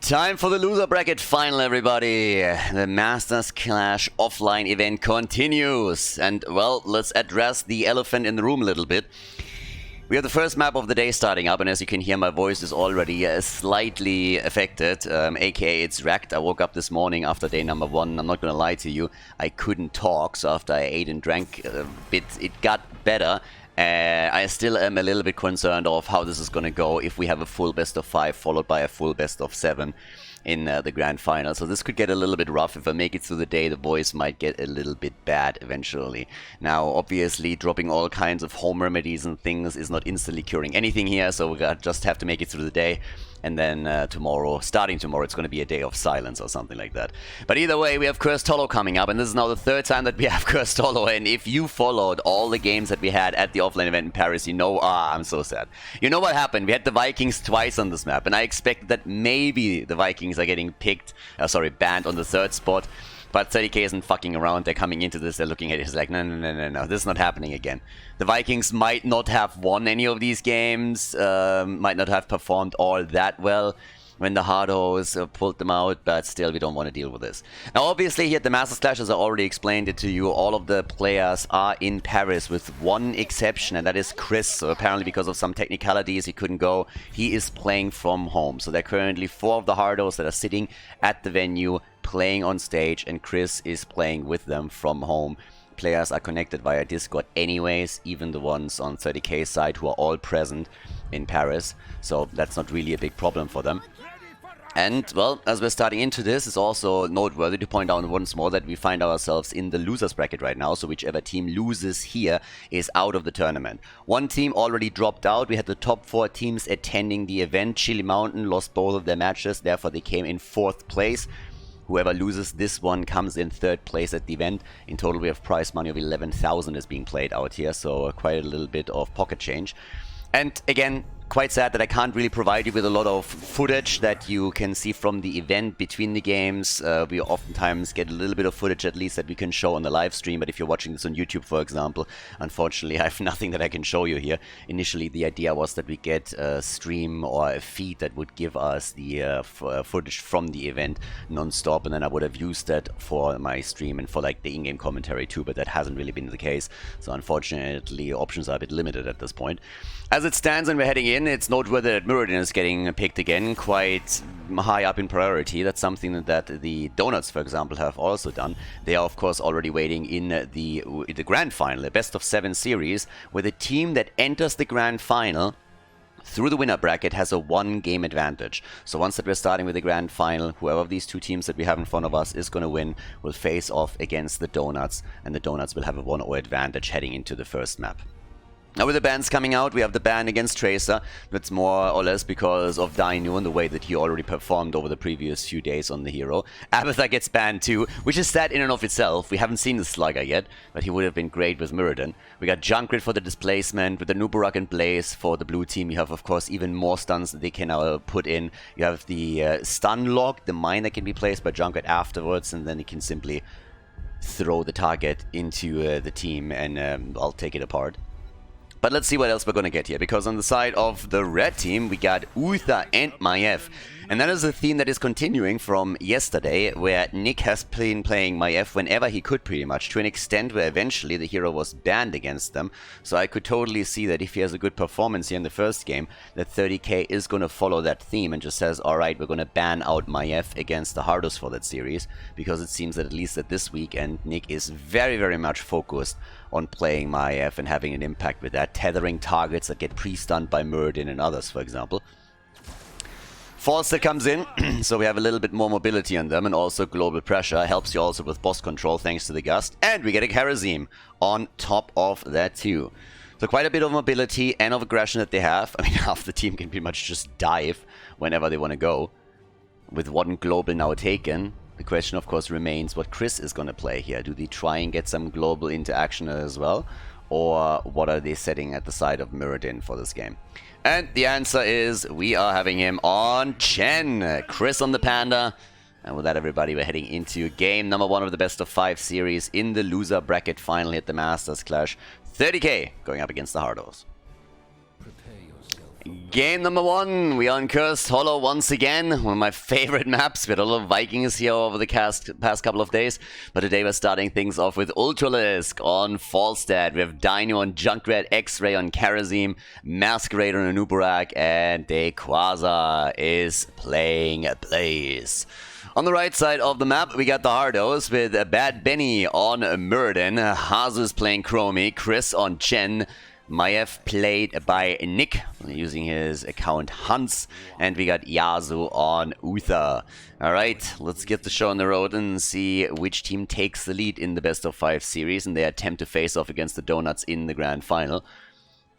Time for the loser bracket final, everybody. The Masters Clash offline event continues. And, well, let's address the elephant in the room a little bit. We have the first map of the day starting up, and as you can hear, my voice is already slightly affected, aka it's wrecked. I woke up this morning after day number 1. I'm not gonna lie to you, I couldn't talk, so after I ate and drank a bit, it got better. I still am a little bit concerned of how this is gonna go if we have a full best of 5 followed by a full best of 7 in the grand final. So this could get a little bit rough. If I make it through the day, the voice might get a little bit bad eventually. Now, obviously, dropping all kinds of home remedies and things is not instantly curing anything here, so we just have to make it through the day. And then tomorrow, starting tomorrow, it's going to be a day of silence or something like that. But either way, we have Cursed Hollow coming up, and this is now the 3rd time that we have Cursed Hollow. And if you followed all the games that we had at the offline event in Paris, you know, I'm so sad. You know what happened? We had the Vikings twice on this map, and I expected that maybe the Vikings are getting banned on the 3rd spot. But 30k isn't fucking around. They're coming into this, they're looking at it, it's like, no, this is not happening again. The Vikings might not have won any of these games, might not have performed all that well when the Hardos pulled them out, but still, we don't want to deal with this. Now, obviously, here at the Masters Clash, as I already explained it to you, all of the players are in Paris with one exception, and that is Chris. So apparently, because of some technicalities, he couldn't go. He is playing from home. So there are currently 4 of the Hardos that are sitting at the venue, playing on stage, and Chris is playing with them from home. Players are connected via Discord anyways, even the ones on 30k side who are all present in Paris. So that's not really a big problem for them. And, well, as we're starting into this, it's also noteworthy to point out once more that we find ourselves in the losers bracket right now. So whichever team loses here is out of the tournament. One team already dropped out. We had the top 4 teams attending the event. Chili Mountain lost both of their matches, therefore they came in 4th place. Whoever loses this one comes in 3rd place at the event. In total, we have prize money of 11,000 is being played out here, so quite a little bit of pocket change. And again, quite sad that I can't really provide you with a lot of footage that you can see from the event between the games. We oftentimes get a little bit of footage at least that we can show on the live stream, but if you're watching this on YouTube, for example, unfortunately I have nothing that I can show you here. Initially the idea was that we get a stream or a feed that would give us the footage from the event non-stop, and then I would have used that for my stream and for like the in-game commentary too, but that hasn't really been the case. So unfortunately options are a bit limited at this point. As it stands and we're heading in, it's noteworthy that Muradin is getting picked again, quite high up in priority. That's something that the Donuts, for example, have also done. They are, of course, already waiting in the grand final, the best of 7 series, where the team that enters the grand final through the winner bracket has a 1-game advantage. So once that we're starting with the grand final, whoever of these 2 teams that we have in front of us is going to win will face off against the Donuts, and the Donuts will have a 1-0 advantage heading into the first map. Now with the bans coming out, we have the ban against Tracer. That's more or less because of Dainu and the way that he already performed over the previous few days on the hero. Abathar gets banned too, which is sad in and of itself. We haven't seen the Slugger yet, but he would have been great with Muradin. We got Junkrat for the displacement. With the Nubarak and Blaze for the blue team, you have of course even more stuns that they can now put in. You have the stun lock, the mine that can be placed by Junkrat afterwards, and then he can simply throw the target into the team and I'll take it apart. But let's see what else we're going to get here, because on the side of the red team, we got Uther and Maiev. And that is a theme that is continuing from yesterday, where Nick has been playing Maiev whenever he could, pretty much, to an extent where eventually the hero was banned against them. So I could totally see that if he has a good performance here in the first game, that 30k is going to follow that theme and just says, alright, we're going to ban out Maiev against the Hardos for that series, because it seems that at least at this weekend, Nick is very, very much focused on playing Maiev and having an impact with that, tethering targets that get pre-stunned by Muradin and others, for example. Falster comes in, so we have a little bit more mobility on them, and also global pressure helps you also with boss control thanks to the Gust, and we get a Kharazim on top of that too. So quite a bit of mobility and of aggression that they have. I mean, half the team can pretty much just dive whenever they want to go. With one global now taken, the question of course remains what Chris is going to play here. Do they try and get some global interaction as well? Or what are they setting at the side of Muradin for this game? And the answer is we are having him on Chen. Chris on the Panda. And with that, everybody, we're heading into game number 1 of the best of 5 series in the loser bracket finally at the Masters Clash. 30k going up against the Hardos. Game number 1, we are on Cursed Hollow once again. One of my favorite maps. We had a lot of Vikings here over the past couple of days. But today we're starting things off with Ultralisk on Falstad. We have Dino on Junkrat, X-Ray on Karazim, Masquerade on Anubarak, and Dequaza is playing Blaze. On the right side of the map, we got the Hardos with Bad Benny on Murden, Hazu playing Chromie, Chris on Chen, Maiev played by Nick, using his account Hans, and we got Yazu on Uther. Alright, let's get the show on the road and see which team takes the lead in the best of 5 series and they attempt to face off against the Donuts in the grand final.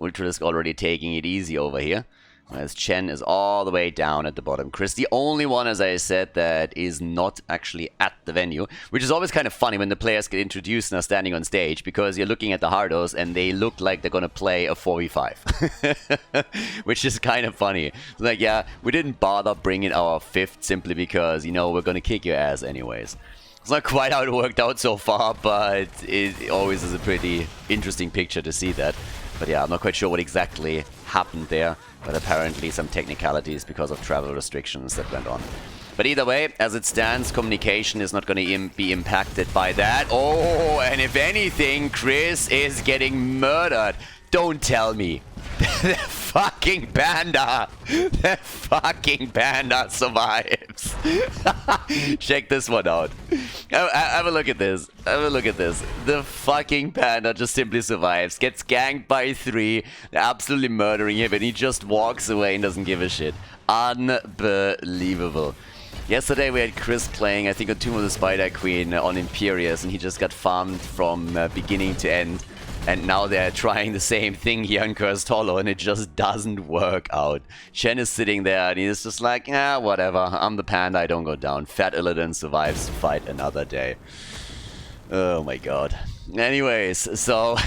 Ultralisk already taking it easy over here, as Chen is all the way down at the bottom. Chris, the only one, as I said, that is not actually at the venue, which is always kind of funny when the players get introduced and are standing on stage, because you're looking at the Hardos and they look like they're going to play a 4v5, which is kind of funny. Like, yeah, we didn't bother bringing our 5th simply because, you know, we're going to kick your ass anyways. It's not quite how it worked out so far, but it always is a pretty interesting picture to see that. But yeah, I'm not quite sure what exactly happened there, but apparently some technicalities because of travel restrictions that went on. But either way, as it stands, communication is not going to be impacted by that. Oh, and if anything, Chris is getting murdered. Don't tell me. The fucking panda! The fucking panda survives! Check this one out. Have a look at this. Have a look at this. The fucking panda just simply survives. Gets ganked by 3. They're absolutely murdering him and he just walks away and doesn't give a shit. Unbelievable. Yesterday we had Chris playing, I think, on Tomb of the Spider Queen on Imperius, and he just got farmed from beginning to end. And now they're trying the same thing here on Cursed Hollow, and it just doesn't work out. Shen is sitting there, and he's just like, yeah, whatever. I'm the panda, I don't go down. Fat Illidan survives to fight another day. Oh my god. Anyways, so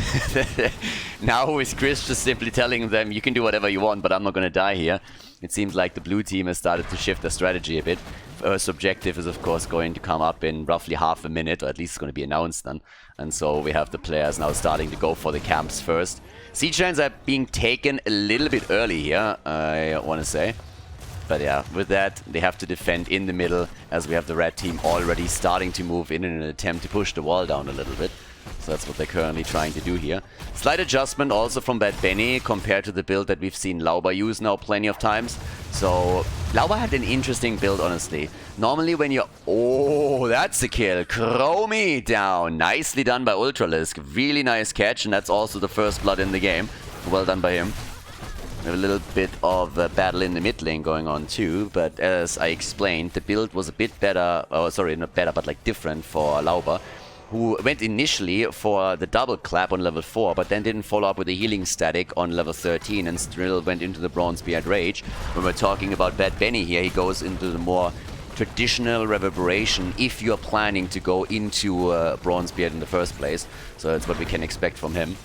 now with Chris just simply telling them, you can do whatever you want, but I'm not going to die here. It seems like the blue team has started to shift their strategy a bit. First objective is, of course, going to come up in roughly half a minute, or at least it's going to be announced then. And so we have the players now starting to go for the camps first. Siege lines are being taken a little bit early here, I want to say. But yeah, with that, they have to defend in the middle, as we have the red team already starting to move in an attempt to push the wall down a little bit. So that's what they're currently trying to do here. Slight adjustment also from Bad Benny compared to the build that we've seen Lauba use now plenty of times. So Lauba had an interesting build, honestly. Normally when you're... Oh, that's a kill. Chromie down. Nicely done by Ultralisk. Really nice catch, and that's also the first blood in the game. Well done by him. We have a little bit of a battle in the mid lane going on too, but as I explained, the build was a bit better, sorry, not better, but like different for Lauba, who went initially for the double clap on level 4, but then didn't follow up with a healing static on level 13 and still went into the Bronzebeard Rage. When we're talking about Bad Benny here, he goes into the more traditional reverberation if you're planning to go into Bronzebeard in the first place. So that's what we can expect from him.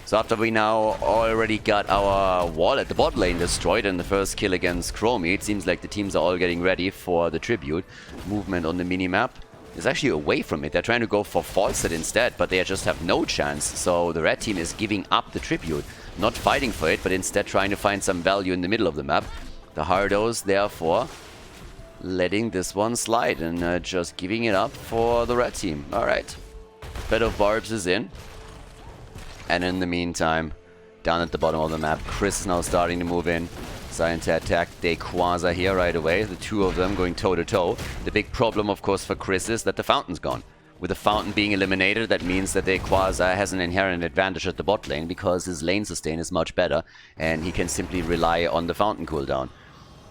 So after we now already got our wall at the bot lane destroyed and the first kill against Chromie, it seems like the teams are all getting ready for the tribute. Movement on the minimap is actually away from it. They're trying to go for Falstad instead, but they just have no chance. So the red team is giving up the tribute, not fighting for it, but instead trying to find some value in the middle of the map. The Hardos, therefore, letting this one slide and just giving it up for the red team. Alright. Bed of Barbs is in. And in the meantime, down at the bottom of the map, Chris is now starting to move in. Starting to attack Dequaza here right away. The two of them going toe-to-toe. The big problem, of course, for Chris is that the fountain's gone. With the fountain being eliminated, that means that Dequaza has an inherent advantage at the bot lane because his lane sustain is much better and he can simply rely on the fountain cooldown.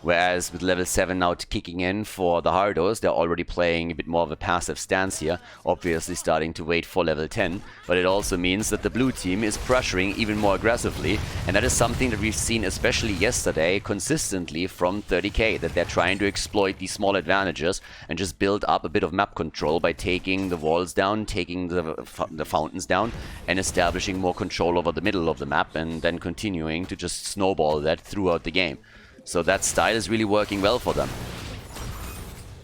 Whereas with level 7 now kicking in for the Hardos, they're already playing a bit more of a passive stance here, obviously starting to wait for level 10, but it also means that the blue team is pressuring even more aggressively, and that is something that we've seen especially yesterday consistently from 30k, that they're trying to exploit these small advantages and just build up a bit of map control by taking the walls down, taking the fountains down, and establishing more control over the middle of the map, and then continuing to just snowball that throughout the game. So that style is really working well for them.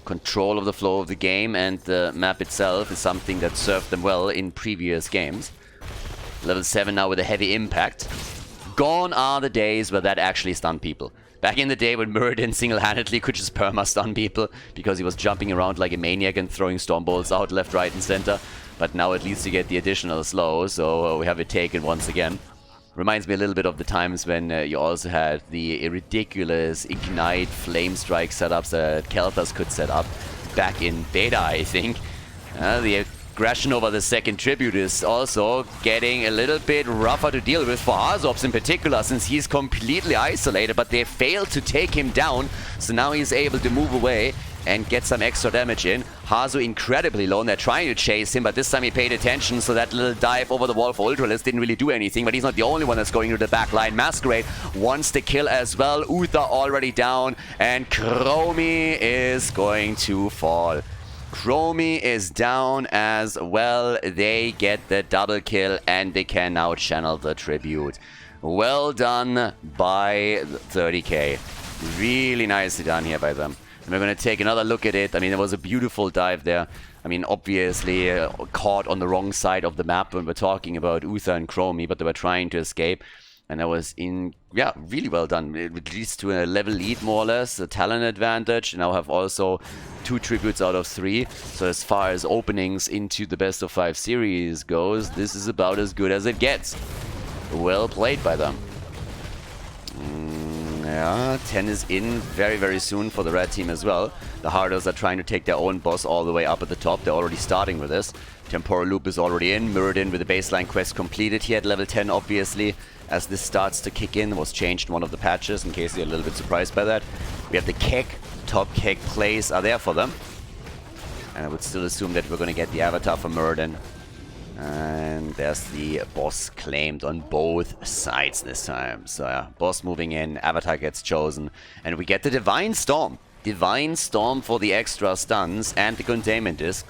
Control of the flow of the game and the map itself is something that served them well in previous games. Level 7 now with a heavy impact. Gone are the days where that actually stunned people. Back in the day when Muradin single-handedly could just perma-stun people because he was jumping around like a maniac and throwing storm bolts out left, right, and center. But now at least you get the additional slow, so we have it taken once again. Reminds me a little bit of the times when you also had the ridiculous Ignite Flame Strike setups that Khaldor could set up back in beta, I think. The aggression over the second tribute is also getting a little bit rougher to deal with for Hardos in particular, since he's completely isolated, but they failed to take him down, so now he's able to move away and get some extra damage in. Hazu incredibly low, and they're trying to chase him, but this time he paid attention, so that little dive over the wall for Ultralist didn't really do anything, but he's not the only one that's going to the back line. Masquerade wants the kill as well. Uther already down, and Chromie is going to fall. Chromie is down as well. They get the double kill, and they can now channel the tribute. Well done by 30k. Really nicely done here by them. And we're going to take another look at it. I mean, there was a beautiful dive there. I mean, obviously caught on the wrong side of the map when we're talking about Uther and Chromie, but they were trying to escape. And that was really well done. It leads to a level lead, more or less, a talent advantage. Now have also 2 tributes out of 3. So as far as openings into the best of 5 series goes, this is about as good as it gets. Well played by them. Yeah, 10 is in very, very soon for the red team as well. The Hardos are trying to take their own boss all the way up at the top. They're already starting with this. Temporal Loop is already in. Muradin with the baseline quest completed here at level 10, obviously. As this starts to kick in, was changed in one of the patches, in case you're a little bit surprised by that. We have the keg. Top keg plays are there for them. And I would still assume that we're going to get the avatar for Muradin. And there's the boss claimed on both sides this time. So yeah, boss moving in, avatar gets chosen, and we get the Divine Storm. Divine Storm for the extra stuns and the containment disc.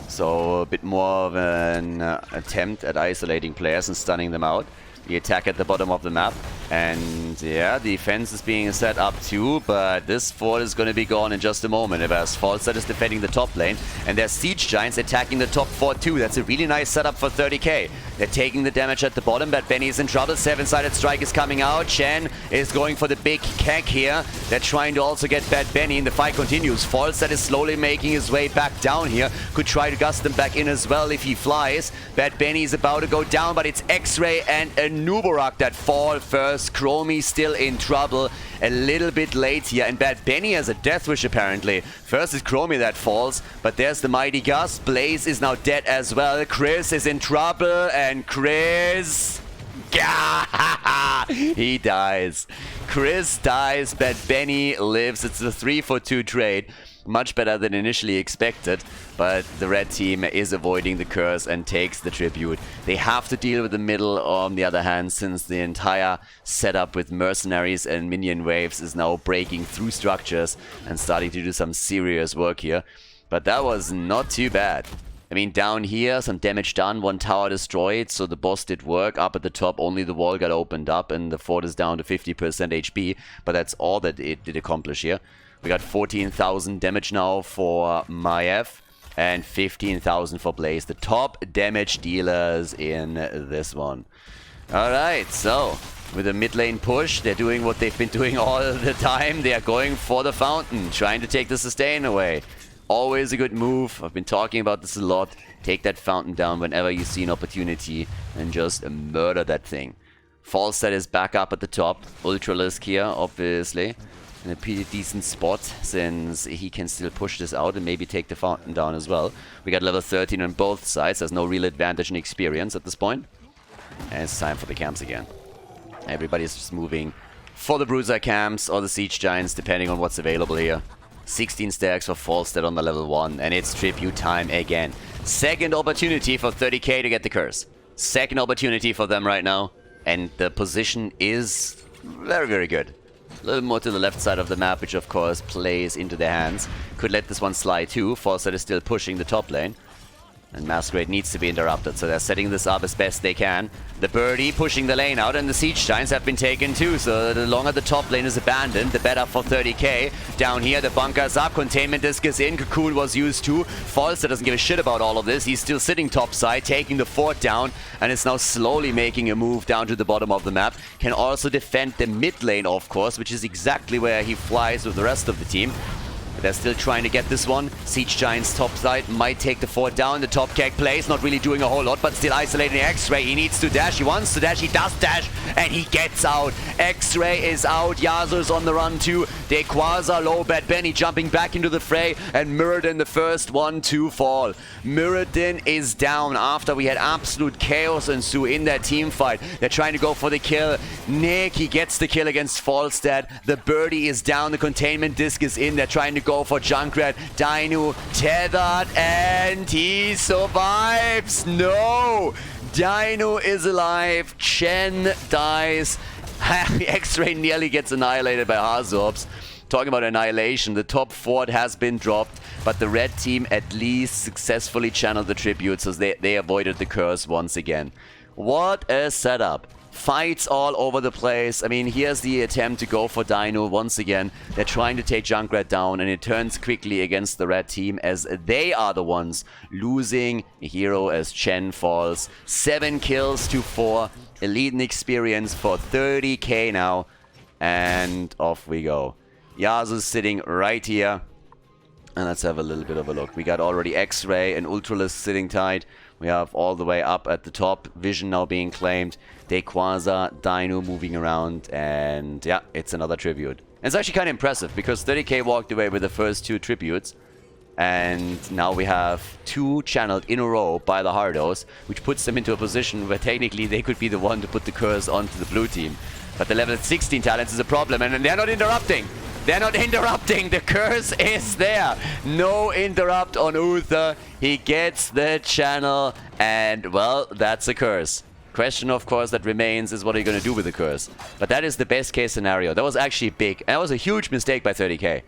So a bit more of an attempt at isolating players and stunning them out. The attack at the bottom of the map, and yeah, the defense is being set up too, but this fort is going to be gone in just a moment. As Falstad is defending the top lane, and there's Siege Giants attacking the top fort too. That's a really nice setup for 30k. They're taking the damage at the bottom, but Benny is in trouble. 7-sided strike is coming out. Chen is going for the big keg here. They're trying to also get Bad Benny, and the fight continues. Falstad is slowly making his way back down here. Could try to gust them back in as well if he flies. Bad Benny is about to go down, but it's X-Ray and a Nuborak that fall first. Chromie still in trouble. A little bit late here, and Bad Benny has a death wish apparently. First is Chromie that falls, but there's the Mighty Gust. Blaze is now dead as well. Chris is in trouble, and Chris... he dies. Chris dies, Bad Benny lives. It's a 3-for-2 trade. Much better than initially expected, but the red team is avoiding the curse and takes the tribute. They have to deal with the middle on the other hand, since the entire setup with mercenaries and minion waves is now breaking through structures and starting to do some serious work here. But that was not too bad. I mean, down here, some damage done, 1 tower destroyed, so the boss did work. Up at the top, only the wall got opened up, and the fort is down to 50% HP, but that's all that it did accomplish here. We got 14,000 damage now for Maiev, and 15,000 for Blaze. The top damage dealers in this one. Alright, so with a mid lane push, they're doing what they've been doing all the time. They are going for the fountain, trying to take the sustain away. Always a good move. I've been talking about this a lot. Take that fountain down whenever you see an opportunity and just murder that thing. Falstad is back up at the top. Ultralisk here, obviously. In a pretty decent spot, since he can still push this out and maybe take the fountain down as well. We got level 13 on both sides. There's no real advantage in experience at this point. And it's time for the camps again. Everybody's just moving for the Bruiser camps or the Siege Giants, depending on what's available here. 16 stacks for Falstad on the level 1, and it's tribute time again. Second opportunity for 30k to get the curse. Second opportunity for them right now, and the position is very, very good. A little more to the left side of the map, which of course plays into their hands. Could let this one slide too. Falstad is still pushing the top lane. And Masquerade needs to be interrupted, so they're setting this up as best they can. The birdie pushing the lane out, and the siege giants have been taken too, so the longer the top lane is abandoned, the better for 30k. Down here, the bunker's up, containment disc is in, Cocoon was used too. Falster doesn't give a shit about all of this, he's still sitting topside, taking the fort down, and is now slowly making a move down to the bottom of the map. Can also defend the mid lane, of course, which is exactly where he flies with the rest of the team. They're still trying to get this one. Siege Giants topside might take the fort down. The top keg plays, not really doing a whole lot, but still isolating X-Ray. He needs to dash, he wants to dash, he does dash, and he gets out. X-Ray is out, Yasuo's on the run too. Dequaza, low Bad Benny jumping back into the fray, and Muradin the first one to fall. Muradin is down after we had absolute chaos ensue in that team fight. They're trying to go for the kill. Nick, he gets the kill against Falstad. The birdie is down, the containment disc is in. They're trying to go for Junkrat. Dino tethered, and he survives. No! Dino is alive. Chen dies. X-Ray nearly gets annihilated by Hardos. Talking about annihilation, the top fort has been dropped, but the red team at least successfully channeled the tribute, so they avoided the curse once again. What a setup. Fights all over the place. I mean, here's the attempt to go for Dino once again. They're trying to take Junkrat down, and it turns quickly against the red team as they are the ones losing a hero as Chen falls. 7 kills to 4. Elite experience for 30k now. And off we go. Yasuo's sitting right here. And let's have a little bit of a look. We got already X-Ray and Ultralisk sitting tight. We have all the way up at the top. Vision now being claimed. Dequaza, Dino moving around. And yeah, it's another tribute. And it's actually kind of impressive because 30k walked away with the first 2 tributes. And now we have 2 channeled in a row by the Hardos, which puts them into a position where technically they could be the one to put the curse onto the blue team. But the level 16 talents is a problem, and they're not interrupting. They're not interrupting. The curse is there. No interrupt on Uther. He gets the channel, and well, that's a curse. Question, of course, that remains is what are you going to do with the curse? But that is the best case scenario. That was actually big, and that was a huge mistake by 30k.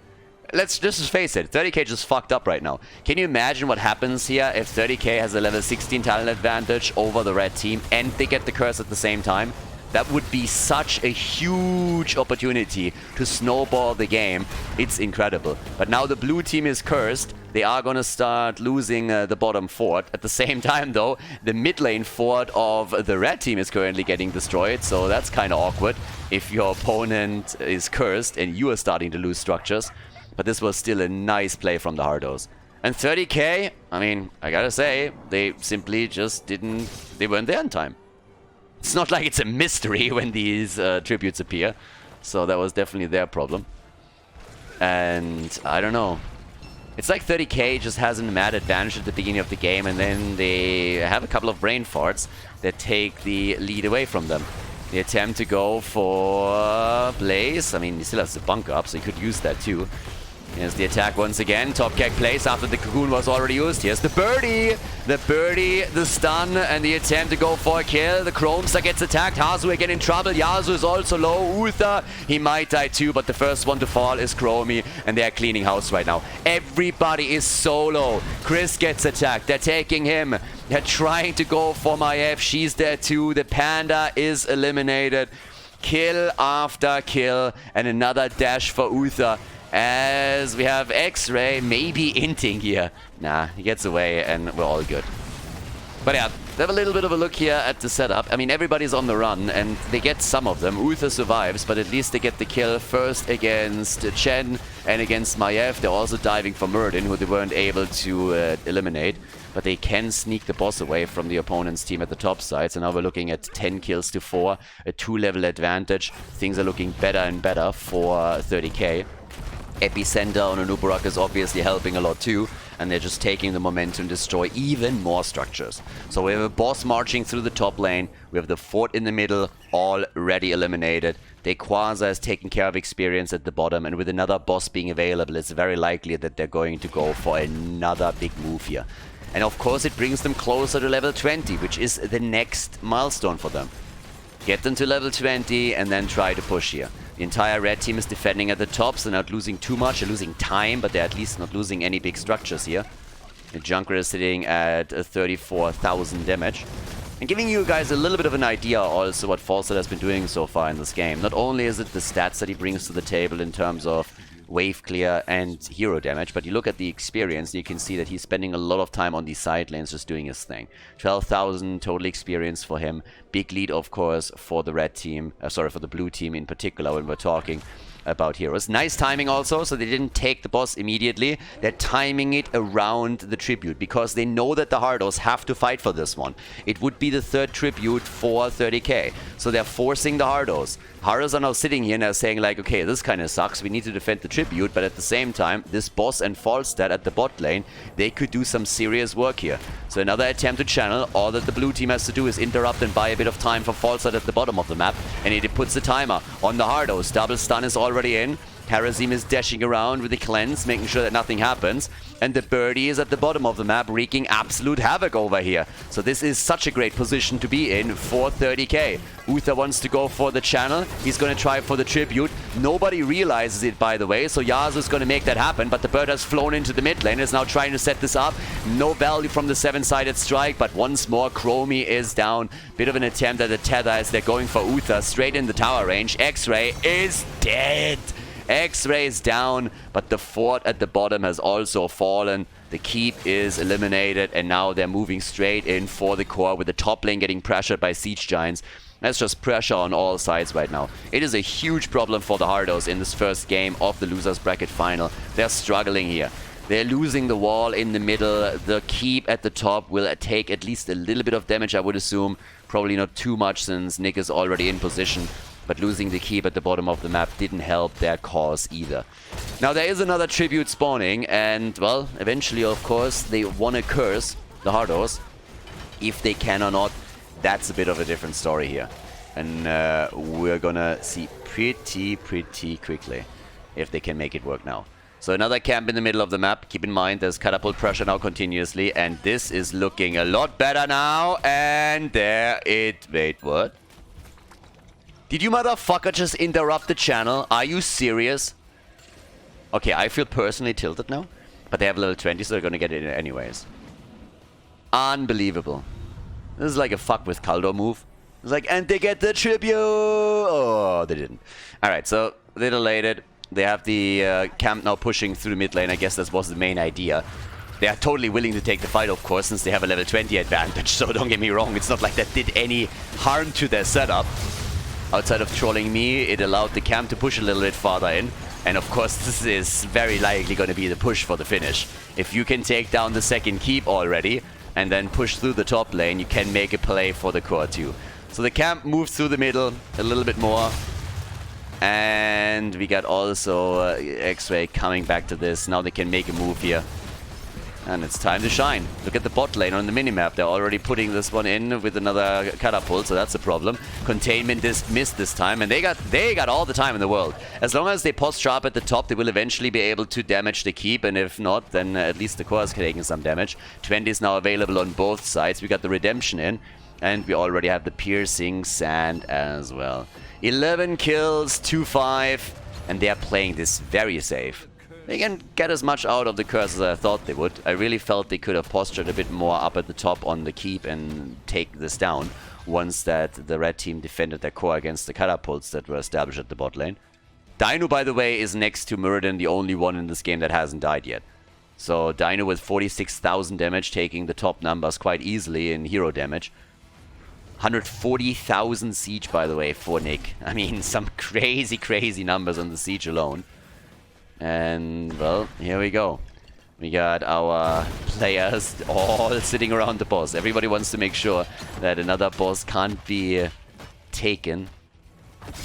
Let's just face it, 30k just fucked up right now. Can you imagine what happens here if 30k has a level 16 talent advantage over the red team and they get the curse at the same time? That would be such a huge opportunity to snowball the game. It's incredible. But now the blue team is cursed. They are going to start losing the bottom fort. At the same time, though, the mid lane fort of the red team is currently getting destroyed. So that's kind of awkward if your opponent is cursed and you are starting to lose structures. But this was still a nice play from the Hardos. And 30k, I mean, I gotta say, they simply just didn't... They weren't there in time. It's not like it's a mystery when these tributes appear. So that was definitely their problem. And I don't know. It's like 30k just has a mad advantage at the beginning of the game, and then they have a couple of brain farts that take the lead away from them. They attempt to go for Blaze. I mean, he still has the bunker up, so he could use that too. Here's the attack once again. Top keg plays after the cocoon was already used. Here's the birdie. The birdie, the stun, and the attempt to go for a kill. The Chromestar gets attacked. Hazu again in trouble. Yasuo is also low. Uther, he might die too, but the first one to fall is Chromie, and they are cleaning house right now. Everybody is so low. Chris gets attacked. They're taking him. They're trying to go for Maiev. She's there too. The Panda is eliminated. Kill after kill, and another dash for Uther. As we have X-Ray maybe inting here. Nah, he gets away and we're all good. But yeah, have a little bit of a look here at the setup. I mean, everybody's on the run and they get some of them. Uther survives, but at least they get the kill first against Chen and against Maiev. They're also diving for Muradin, who they weren't able to eliminate. But they can sneak the boss away from the opponent's team at the top side. So now we're looking at 10 kills to 4, a 2-level advantage. Things are looking better and better for 30k. Epicenter on Anubarak is obviously helping a lot too, and they're just taking the momentum to destroy even more structures. So we have a boss marching through the top lane, we have the fort in the middle, already eliminated. Dequaza is taking care of experience at the bottom, and with another boss being available, it's very likely that they're going to go for another big move here. And of course it brings them closer to level 20, which is the next milestone for them. Get them to level 20 and then try to push here. The entire red team is defending at the top, so they're not losing too much. They're losing time, but they're at least not losing any big structures here. The Junker is sitting at 34,000 damage. And giving you guys a little bit of an idea also what Falstad has been doing so far in this game. Not only is it the stats that he brings to the table in terms of wave clear and hero damage, but you look at the experience and you can see that he's spending a lot of time on these side lanes just doing his thing. 12,000 total experience for him. Big lead, of course, for the red team. Sorry, for the blue team in particular when we're talking about heroes. Nice timing also, so they didn't take the boss immediately. They're timing it around the tribute because they know that the Hardos have to fight for this one. It would be the third tribute for 30k, so they're forcing the Hardos. Hardos are now sitting here and they're saying like, okay, this kind of sucks, we need to defend the tribute, but at the same time, this boss and Falstad at the bot lane, they could do some serious work here. So another attempt to channel. All that the blue team has to do is interrupt and buy a bit of time for Falstad at the bottom of the map, and it puts the timer on the Hardos. Double stun is already in. Harazim is dashing around with the cleanse, making sure that nothing happens. And the birdie is at the bottom of the map, wreaking absolute havoc over here. So this is such a great position to be in for 30k. Uther wants to go for the channel. He's going to try for the tribute. Nobody realizes it, by the way. So Yasuo is going to make that happen. But the bird has flown into the mid lane. Is now trying to set this up. No value from the 7-sided strike. But once more, Chromie is down. Bit of an attempt at the tether as they're going for Uther. Straight in the tower range. X-Ray is dead. X-Ray is down, but the fort at the bottom has also fallen. The keep is eliminated, and now they're moving straight in for the core with the top lane getting pressured by siege giants. That's just pressure on all sides right now. It is a huge problem for the Hardos in this first game of the losers bracket final. They're struggling here. They're losing the wall in the middle. The keep at the top will take at least a little bit of damage, I would assume. Probably not too much since Nick is already in position. But losing the keep at the bottom of the map didn't help their cause either. Now there is another tribute spawning, and well, eventually of course they want to curse the Hardos. If they can or not, that's a bit of a different story here. And we're gonna see pretty quickly if they can make it work now. So another camp in the middle of the map. Keep in mind there's catapult pressure now continuously, and this is looking a lot better now. And there it... Wait, what? Did you motherfucker just interrupt the channel? Are you serious? Okay, I feel personally tilted now. But they have level 20, so they're gonna get it anyways. Unbelievable. This is like a fuck with Khaldor move. It's like, and they get the tribute! Oh, they didn't. Alright, so they delayed it. They have the camp now pushing through mid lane. I guess that was the main idea. They are totally willing to take the fight, of course, since they have a level 20 advantage. So don't get me wrong, it's not like that did any harm to their setup. Outside of trolling me, it allowed the camp to push a little bit farther in. And of course, this is very likely going to be the push for the finish. If you can take down the second keep already, and then push through the top lane, you can make a play for the core too. So the camp moves through the middle a little bit more. And we got also X-Ray coming back to this. Now they can make a move here. And it's time to shine. Look at the bot lane on the minimap. They're already putting this one in with another catapult, so that's a problem. Containment is missed this time, and they got all the time in the world. As long as they post sharp at the top, they will eventually be able to damage the keep, and if not, then at least the core is taking some damage. 20 is now available on both sides. We got the redemption in, and we already have the piercing sand as well. 11 kills, 2-5, and they are playing this very safe. They can get as much out of the curse as I thought they would. I really felt they could have postured a bit more up at the top on the keep and take this down once that the red team defended their core against the catapults that were established at the bot lane. Dino, by the way, is next to Muradin, the only one in this game that hasn't died yet. So Dino with 46,000 damage, taking the top numbers quite easily in hero damage. 140,000 siege, by the way, for Nick. I mean, some crazy numbers on the siege alone. And, well, here we go. We got our players all sitting around the boss. Everybody wants to make sure that another boss can't be taken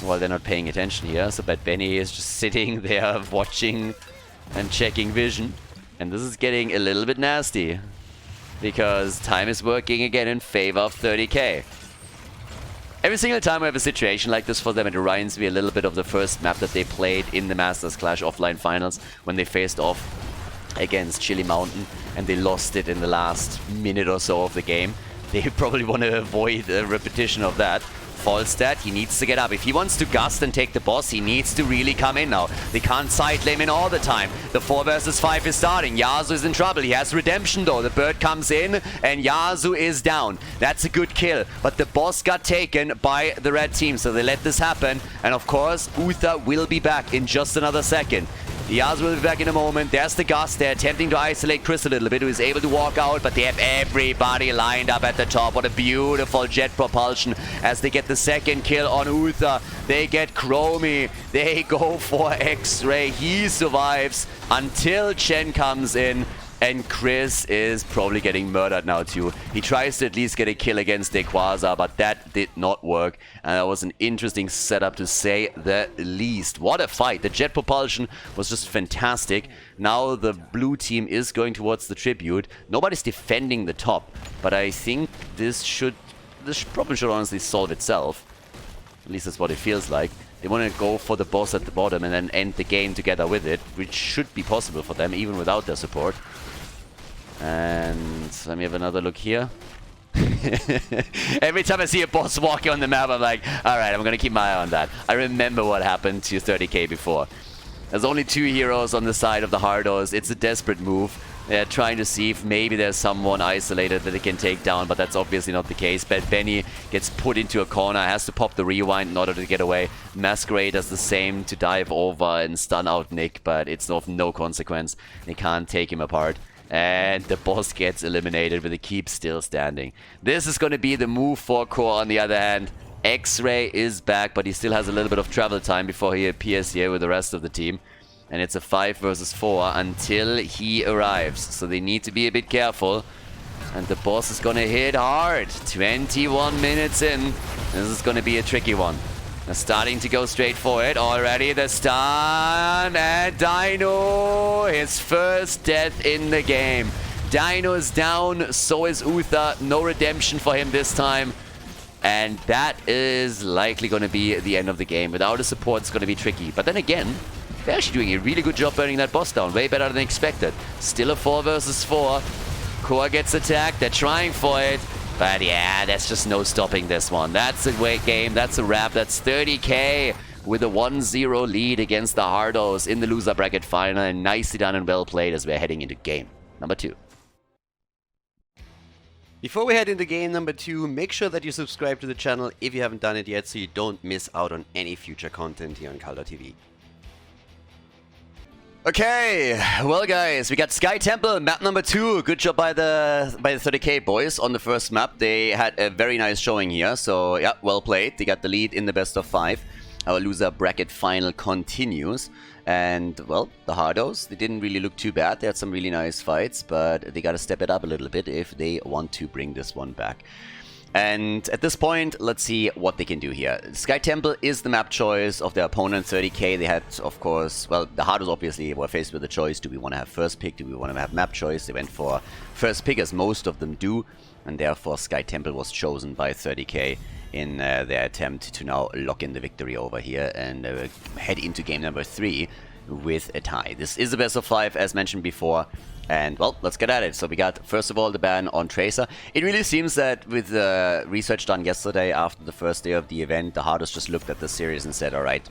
while they're not paying attention here. So Bad Benny is just sitting there watching and checking vision. And this is getting a little bit nasty, because time is working again in favor of 30k. Every single time we have a situation like this for them, it reminds me a little bit of the first map that they played in the Masters Clash offline finals when they faced off against Chili Mountain and they lost it in the last minute or so of the game. They probably want to avoid a repetition of that. Falls dead. He needs to get up. If he wants to gust and take the boss, he needs to really come in now. They can't side lane in all the time. The 4 versus 5 is starting. Yasuo is in trouble. He has redemption though. The bird comes in and Yasuo is down. That's a good kill. But the boss got taken by the red team, so they let this happen. And of course, Uther will be back in just another second. Yasuo will be back in a moment. There's the Gust. They're attempting to isolate Chris a little bit, who is able to walk out, but they have everybody lined up at the top. What a beautiful jet propulsion as they get the second kill on Uther. They get Chromie. They go for X-Ray. He survives until Chen comes in. And Chris is probably getting murdered now too. He tries to at least get a kill against Dequaza, but that did not work. And that was an interesting setup to say the least. What a fight. The jet propulsion was just fantastic. Now the blue team is going towards the tribute. Nobody's defending the top, but I think this probably should honestly solve itself. At least that's what it feels like. They want to go for the boss at the bottom and then end the game together with it, which should be possible for them, even without their support. And let me have another look here. Every time I see a boss walking on the map, I'm like, alright, I'm going to keep my eye on that. I remember what happened to 30k before. There's only 2 heroes on the side of the Hardos. It's a desperate move. They're trying to see if maybe there's someone isolated that they can take down, but that's obviously not the case. But Benny gets put into a corner, has to pop the rewind in order to get away. Masquerade does the same to dive over and stun out Nick, but it's of no consequence. They can't take him apart. And the boss gets eliminated with the keep still standing. This is going to be the move for Core on the other hand. X-Ray is back, but he still has a little bit of travel time before he appears here with the rest of the team. And it's a 5 versus 4 until he arrives. So they need to be a bit careful. And the boss is going to hit hard. 21 minutes in. This is going to be a tricky one. They're starting to go straight for it. Already the stun. And Dino, his first death in the game. Dino is down. So is Uther. No redemption for him this time. And that is likely going to be the end of the game. Without a support, it's going to be tricky. But then again, they're actually doing a really good job burning that boss down. Way better than expected. Still a 4 versus 4. Core gets attacked. They're trying for it. But yeah, there's just no stopping this one. That's a great game. That's a wrap. That's 30k with a 1-0 lead against the Hardos in the loser bracket final. And nicely done and well played as we're heading into game number 2. Before we head into game number 2, make sure that you subscribe to the channel if you haven't done it yet so you don't miss out on any future content here on Khaldor TV. Okay, well guys, we got Sky Temple, map number 2. Good job by the 30k boys on the first map. They had a very nice showing here, so yeah, well played. They got the lead in the best of 5. Our loser bracket final continues. And, well, the Hardos, they didn't really look too bad. They had some really nice fights, but they gotta step it up a little bit if they want to bring this one back. And at this point, let's see what they can do here. Sky Temple is the map choice of their opponent, 30k. They had, of course, well, the Hardos obviously were faced with the choice. Do we want to have first pick? Do we want to have map choice? They went for first pick, as most of them do. And therefore, Sky Temple was chosen by 30k in their attempt to now lock in the victory over here and head into game number 3 with a tie. This is the best of 5, as mentioned before. And, well, let's get at it. So we got, first of all, the ban on Tracer. It really seems that with the research done yesterday after the first day of the event, the Hardos just looked at the series and said, alright,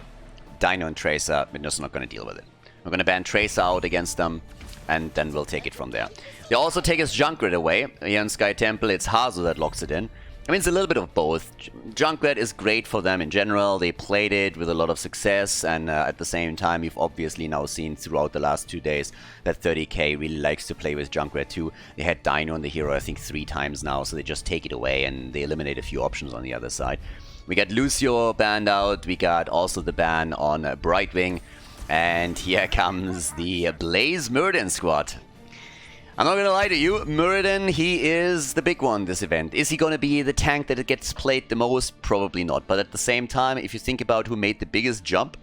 Dino and Tracer, we're just not going to deal with it. We're going to ban Tracer out against them, and then we'll take it from there. They also take his Junkrat away. Here in Sky Temple, it's Hardos that locks it in. I mean, it's a little bit of both. Junkrat is great for them in general. They played it with a lot of success, and at the same time, you've obviously now seen throughout the last 2 days that 30k really likes to play with Junkrat too. They had Dino and the hero, I think, 3 times now, so they just take it away and they eliminate a few options on the other side. We got Lucio banned out. We got also the ban on Brightwing. And here comes the Blaze Muradin squad. I'm not gonna lie to you, Muradin, he is the big one this event. Is he gonna be the tank that gets played the most? Probably not. But at the same time, if you think about who made the biggest jump,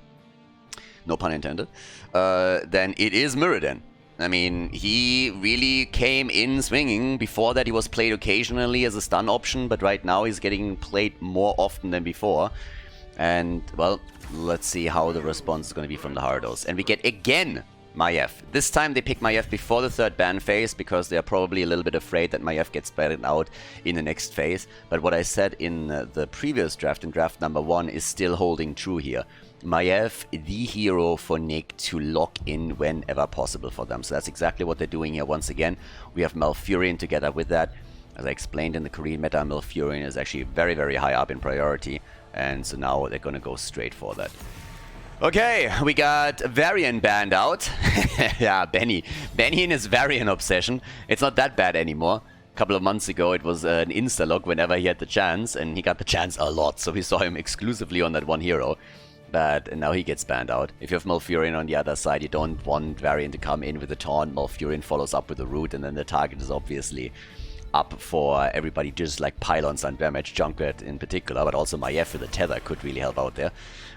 no pun intended, then it is Muradin. I mean, he really came in swinging. Before that, he was played occasionally as a stun option, but right now he's getting played more often than before. And, well, let's see how the response is going to be from the Hardos. And we get, again, Maiev. This time they pick Maiev before the third ban phase because they are probably a little bit afraid that Maiev gets banned out in the next phase. But what I said in the previous draft, in draft number 1, is still holding true here. Maiev, the hero for Nick to lock in whenever possible for them. So that's exactly what they're doing here once again. We have Malfurion together with that. As I explained in the Korean meta, Malfurion is actually very, very high up in priority. And so now they're going to go straight for that. Okay, we got Varian banned out. Yeah, Benny. Benny and his Varian obsession. It's not that bad anymore. A couple of months ago, it was an insta-lock whenever he had the chance, and he got the chance a lot. So we saw him exclusively on that one hero. But now he gets banned out. If you have Malfurion on the other side, you don't want Varian to come in with a taunt. Malfurion follows up with a root, and then the target is obviously up for everybody, just like Pylons and Damage, Junkrat in particular, but also Maiev with the tether could really help out there.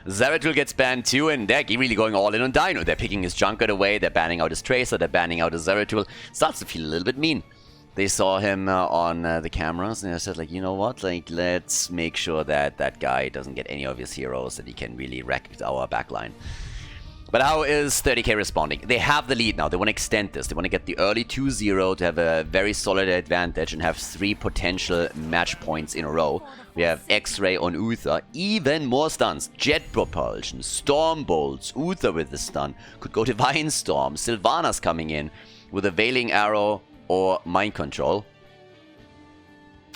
Zeratul gets banned too, and they're really going all in on Dino. They're picking his Junkrat away, they're banning out his Tracer, they're banning out his Zeratul. Starts to feel a little bit mean. They saw him on the cameras, and they said, like, you know what, like, let's make sure that that guy doesn't get any of his heroes, that he can really wreck our backline. But how is 30k responding? They have the lead now. They want to extend this. They want to get the early 2-0 to have a very solid advantage and have 3 potential match points in a row. We have X-Ray on Uther. Even more stuns. Jet Propulsion, Storm Bolts, Uther with the stun. Could go Divine Storm. Sylvanas coming in with a Veiling Arrow or Mind Control.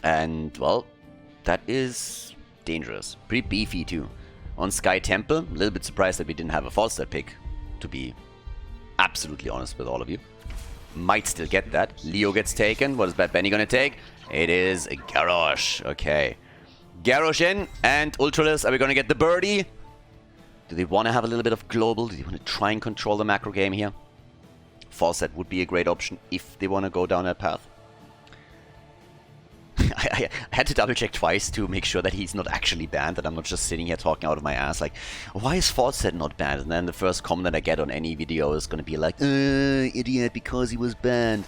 And, well, that is dangerous. Pretty beefy too. On Sky Temple, a little bit surprised that we didn't have a false start pick, to be absolutely honest with all of you. Might still get that. Leo gets taken. What is Bad Benny gonna take? It is Garrosh. Okay. Garrosh in, and Ultralis, are we gonna get the birdie? Do they want to have a little bit of global? Do they want to try and control the macro game here? False set would be a great option if they want to go down that path. I had to double check twice to make sure that he's not actually banned, that I'm not just sitting here talking out of my ass like, why is Falset not banned? And then the first comment that I get on any video is going to be like, idiot, because he was banned.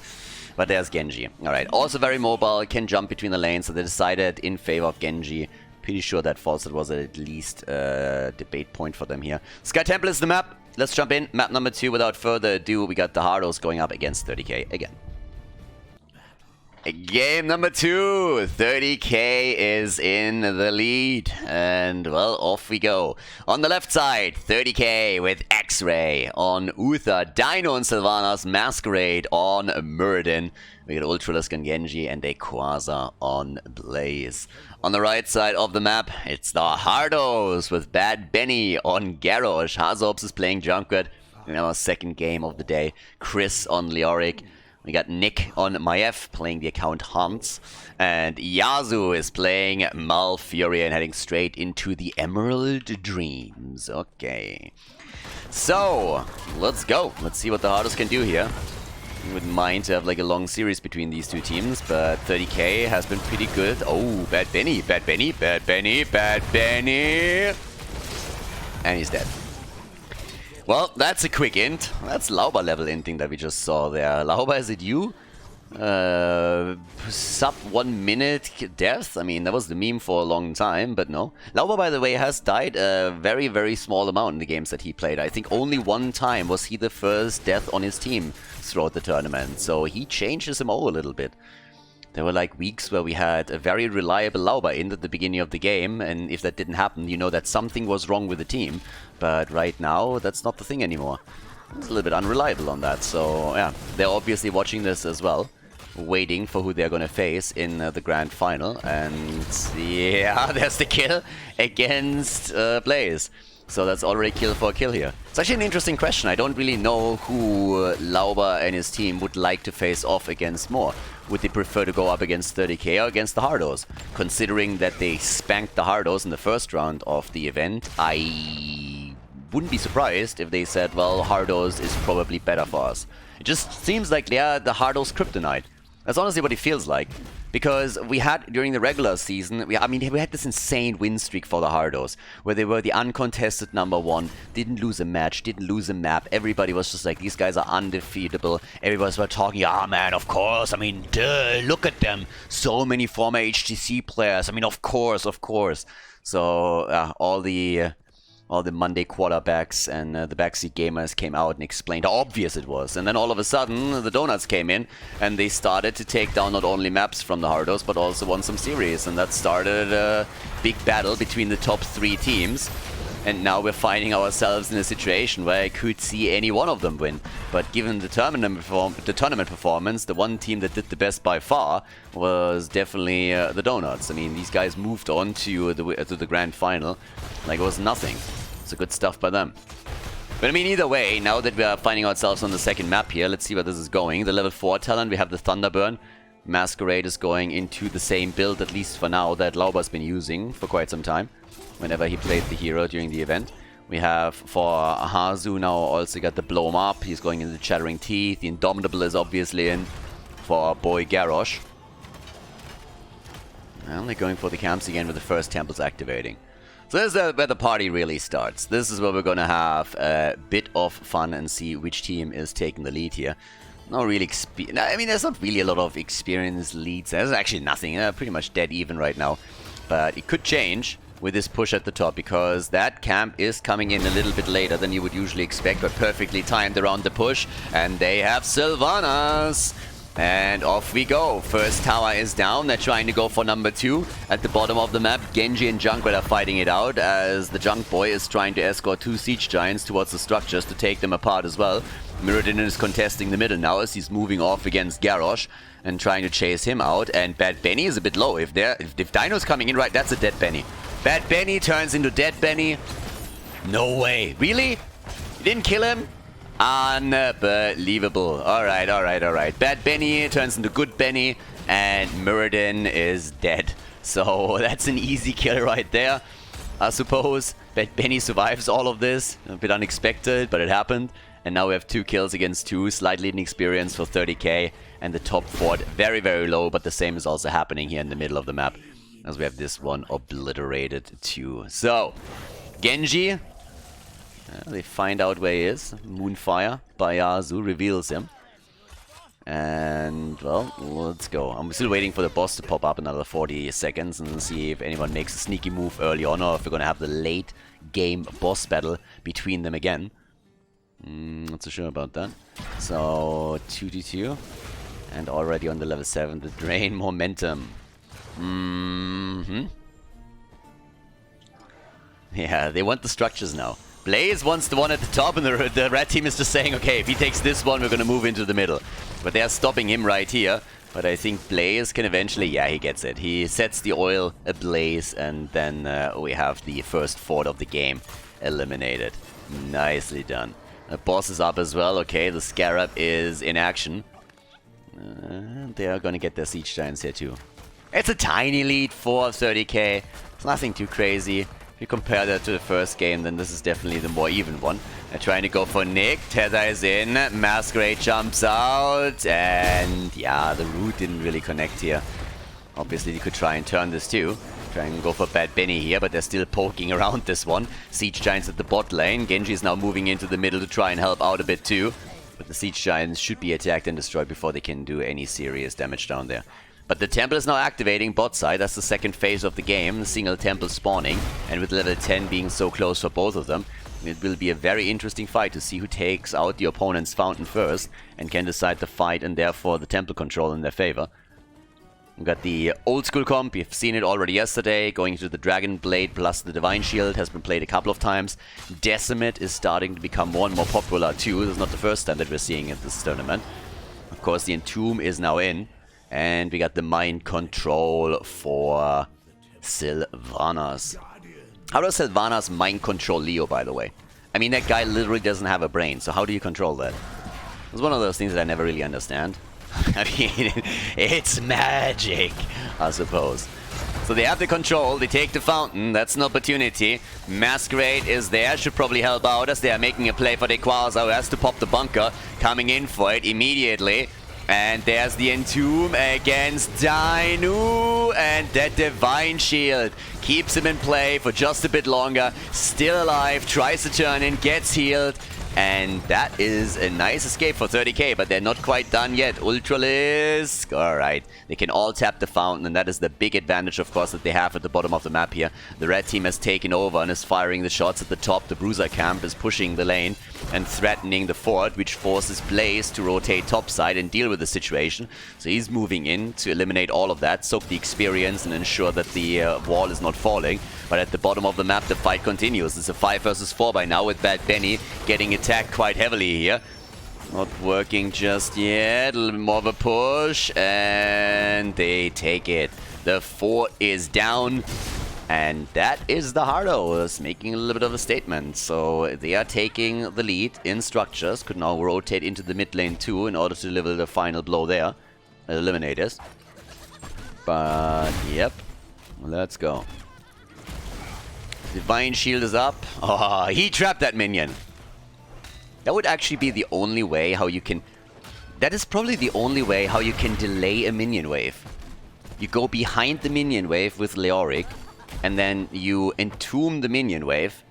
But there's Genji. Alright, also very mobile, can jump between the lanes, so they decided in favor of Genji. Pretty sure that Falset was at least a debate point for them here. Sky Temple is the map. Let's jump in. Map number 2, without further ado, we got the Hardos going up against 30k again. Game number 2, 30k is in the lead, and well, off we go. On the left side, 30k with X-Ray on Uther, Dino and Sylvanas, Masquerade on Muradin. We got Ultralisk and Genji, and a Quasar on Blaze. On the right side of the map, it's the Hardos with Bad Benny on Garrosh. Hazops is playing Junkrat in our second game of the day. Chris on Leoric. We got Nick on Maiev playing the account Hans, and Yasu is playing Malfurion, heading straight into the Emerald Dreams. Okay, so let's go. Let's see what the Hardos can do here. I wouldn't mind to have like a long series between these two teams, but 30k has been pretty good. Oh, Bad Benny, Bad Benny, Bad Benny, Bad Benny, and he's dead. Well, that's a quick int. That's Lauba level inting that we just saw there. Lauba, is it you? Sub 1 minute death? I mean, that was the meme for a long time, but no. Lauba, by the way, has died a very, very small amount in the games that he played. I think only one time was he the first death on his team throughout the tournament. So he changed his MO a little bit. There were like weeks where we had a very reliable Lauba in at the beginning of the game, and if that didn't happen, you know that something was wrong with the team. But right now, that's not the thing anymore. It's a little bit unreliable on that, so yeah, they're obviously watching this as well, waiting for who they're gonna face in the grand final, and yeah, there's the kill against Blaze. So that's already kill for a kill here. It's actually an interesting question. I don't really know who Lauba and his team would like to face off against more. Would they prefer to go up against 30k or against the Hardos? Considering that they spanked the Hardos in the first round of the event, I wouldn't be surprised if they said, well, Hardos is probably better for us. It just seems like they are the Hardos kryptonite. That's honestly what it feels like. Because we had, during the regular season, we had this insane win streak for the Hardos, where they were the uncontested #1, didn't lose a match, didn't lose a map. Everybody was just like, these guys are undefeatable. Everybody was talking, ah man, of course, I mean, duh, look at them. So many former HTC players, I mean, of course. So, all the all the Monday quarterbacks and the backseat gamers came out and explained how obvious it was. And then all of a sudden, the Donuts came in and they started to take down not only maps from the Hardos, but also won some series. And that started a big battle between the top 3 teams. And now we're finding ourselves in a situation where I could see any one of them win. But given the tournament performance, the one team that did the best by far was definitely the Donuts. I mean, these guys moved on to the grand final like it was nothing. So good stuff by them. But I mean, either way, now that we are finding ourselves on the second map here, let's see where this is going. The level 4 talent, we have the Thunderburn. Masquerade is going into the same build, at least for now, that Lauber's been using for quite some time, whenever he played the hero during the event. We have, for Hazu now, also got the Blow 'em Up. He's going into the Chattering Teeth. The Indomitable is obviously in for our boy Garrosh. Well, they're going for the camps again with the first temples activating. So this is where the party really starts. This is where we're going to have a bit of fun and see which team is taking the lead here. Not really I mean, there's not really a lot of experienced leads. There's actually nothing. Pretty much dead even right now. But it could change with this push at the top, because that camp is coming in a little bit later than you would usually expect, but perfectly timed around the push. And they have Sylvanas. And off we go. First tower is down. They're trying to go for number 2 at the bottom of the map. Genji and Junkrat are fighting it out, as the Junk Boy is trying to escort 2 Siege Giants towards the structures to take them apart as well. Mirrodin is contesting the middle now as he's moving off against Garrosh and trying to chase him out. And Bad Benny is a bit low. If Dino's coming in right, that's a dead Benny. Bad Benny turns into dead Benny. No way. Really? You didn't kill him? Unbelievable. Alright, alright, alright. Bad Benny turns into good Benny, and Mirrodin is dead. So that's an easy kill right there, I suppose. Bad Benny survives all of this. A bit unexpected, but it happened. And now we have 2 kills against 2. Slight leading experience for 30k. And the top fort very, very low, but the same is also happening here in the middle of the map, as we have this one obliterated too. So, Genji. They find out where he is. Moonfire by Yazu reveals him. And, well, let's go. I'm still waiting for the boss to pop up another 40 seconds and see if anyone makes a sneaky move early on, or if we're going to have the late game boss battle between them again. Not so sure about that. So, 2d2. And already on the level 7, the drain momentum. Yeah, they want the structures now. Blaze wants the one at the top, and the red team is just saying, okay, if he takes this one, we're going to move into the middle. But they are stopping him right here. But I think Blaze can eventually, yeah, he gets it. He sets the oil ablaze, and then we have the first fort of the game eliminated. Nicely done. The boss is up as well. Okay, the Scarab is in action. They are going to get their Siege Giants here too. It's a tiny lead for 30k. It's nothing too crazy. If you compare that to the first game, then this is definitely the more even one. They're trying to go for Nick. Tether is in. Masquerade jumps out. And yeah, the root didn't really connect here. Obviously, you could try and turn this too. Try and go for Bad Benny here, but they're still poking around this one. Siege Giants at the bot lane. Genji is now moving into the middle to try and help out a bit too. But the Siege Giants should be attacked and destroyed before they can do any serious damage down there. But the temple is now activating bot side. That's the second phase of the game. The single temple spawning. And with level 10 being so close for both of them, it will be a very interesting fight to see who takes out the opponent's fountain first and can decide the fight and therefore the temple control in their favor. We've got the old school comp. You've seen it already yesterday. Going to the Dragon Blade plus the Divine Shield has been played a couple of times. Decimate is starting to become more and more popular too. This is not the first time that we're seeing it this tournament. Of course, the Entomb is now in. And we got the Mind Control for Sylvanas. How does Sylvanas mind control Leo, by the way? I mean, that guy literally doesn't have a brain, so how do you control that? It's one of those things that I never really understand. I mean, it's magic, I suppose. So they have the control, they take the fountain, that's an opportunity. Masquerade is there, should probably help out as they are making a play for the Quasar, who has to pop the bunker, coming in for it immediately. And there's the Entomb against Dinu, and that Divine Shield keeps him in play for just a bit longer. Still alive, tries to turn in, gets healed. And that is a nice escape for 30k, but they're not quite done yet. Ultralisk. Alright. They can all tap the fountain, and that is the big advantage, of course, that they have at the bottom of the map here. The red team has taken over and is firing the shots at the top. The Bruiser camp is pushing the lane and threatening the fort, which forces Blaze to rotate topside and deal with the situation. So he's moving in to eliminate all of that, soak the experience, and ensure that the wall is not falling. But at the bottom of the map, the fight continues. It's a 5 versus 4 by now, with Bad Benny getting attacked quite heavily here. Not working just yet. A little bit more of a push, and they take it. The fort is down, and that is the Hardos making a little bit of a statement. So they are taking the lead in structures. Could now rotate into the mid lane too in order to deliver the final blow there. Eliminators. But yep, let's go. Divine Shield is up. Oh, he trapped that minion. That would actually be the only way how you can... That is probably the only way how you can delay a minion wave. You go behind the minion wave with Leoric, and then you entomb the minion wave,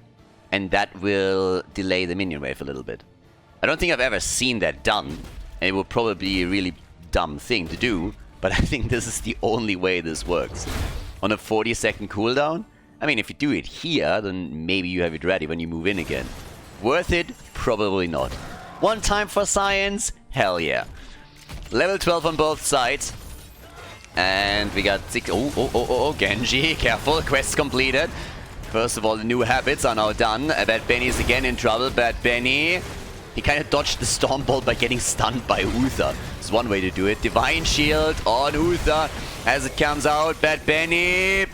and that will delay the minion wave a little bit. I don't think I've ever seen that done, and it would probably be a really dumb thing to do, but I think this is the only way this works. On a 40-second cooldown? I mean, if you do it here, then maybe you have it ready when you move in again. Worth it? Probably not. One time for science? Hell yeah. Level 12 on both sides. And we got 6... Oh, Genji, careful. Quest completed. First of all, the new habits are now done. Bad Benny is again in trouble. Bad Benny... He kind of dodged the Storm Bolt by getting stunned by Uther. It's one way to do it. Divine Shield on Uther as it comes out. Bad Benny,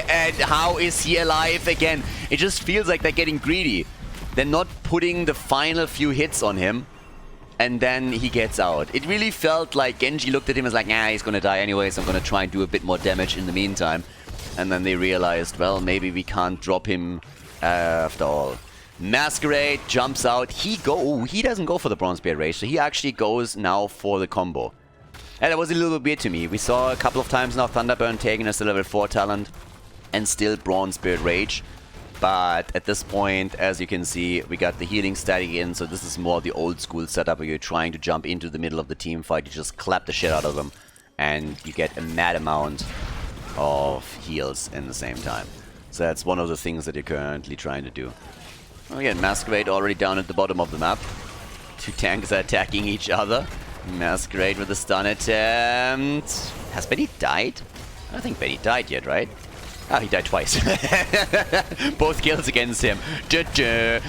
and how is he alive again? It just feels like they're getting greedy. They're not putting the final few hits on him, and then he gets out. It really felt like Genji looked at him as like, nah, he's gonna die anyway, so I'm gonna try and do a bit more damage in the meantime. And then they realized, well, maybe we can't drop him after all. Masquerade jumps out. He doesn't go for the Bronze Beard Rage, so he actually goes now for the combo. And that was a little bit weird to me. We saw a couple of times now Thunderburn taken as a level 4 talent and still Bronze Beard Rage. But at this point, as you can see, we got the healing static in, so this is more the old school setup where you're trying to jump into the middle of the team fight. You just clap the shit out of them and you get a mad amount of heals in the same time. So that's one of the things that you're currently trying to do. Again, Masquerade already down at the bottom of the map. Two tanks are attacking each other. Masquerade with a stun attempt. Has Benny died? I don't think Benny died yet, right? Ah, he died twice. Both kills against him.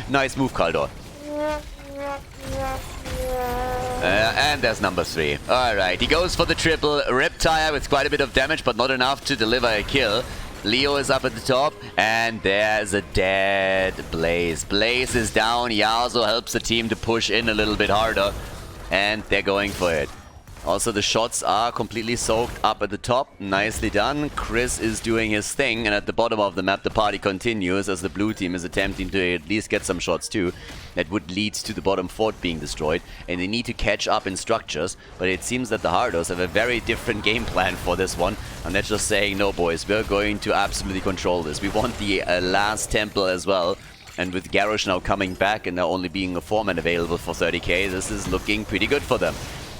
Nice move, Khaldor. And there's number 3. Alright, he goes for the triple Riptire with quite a bit of damage, but not enough to deliver a kill. Leo is up at the top, and there's a dead Blaze. Blaze is down. Yasuo helps the team to push in a little bit harder, and they're going for it. Also, the shots are completely soaked up at the top. Nicely done. Chris is doing his thing, and at the bottom of the map, the party continues as the blue team is attempting to at least get some shots too. That would lead to the bottom fort being destroyed, and they need to catch up in structures, but it seems that the Hardos have a very different game plan for this one, and they're just saying, no boys, we're going to absolutely control this. We want the last temple as well, and with Garrosh now coming back and there only being a 4-man available for 30k, this is looking pretty good for them.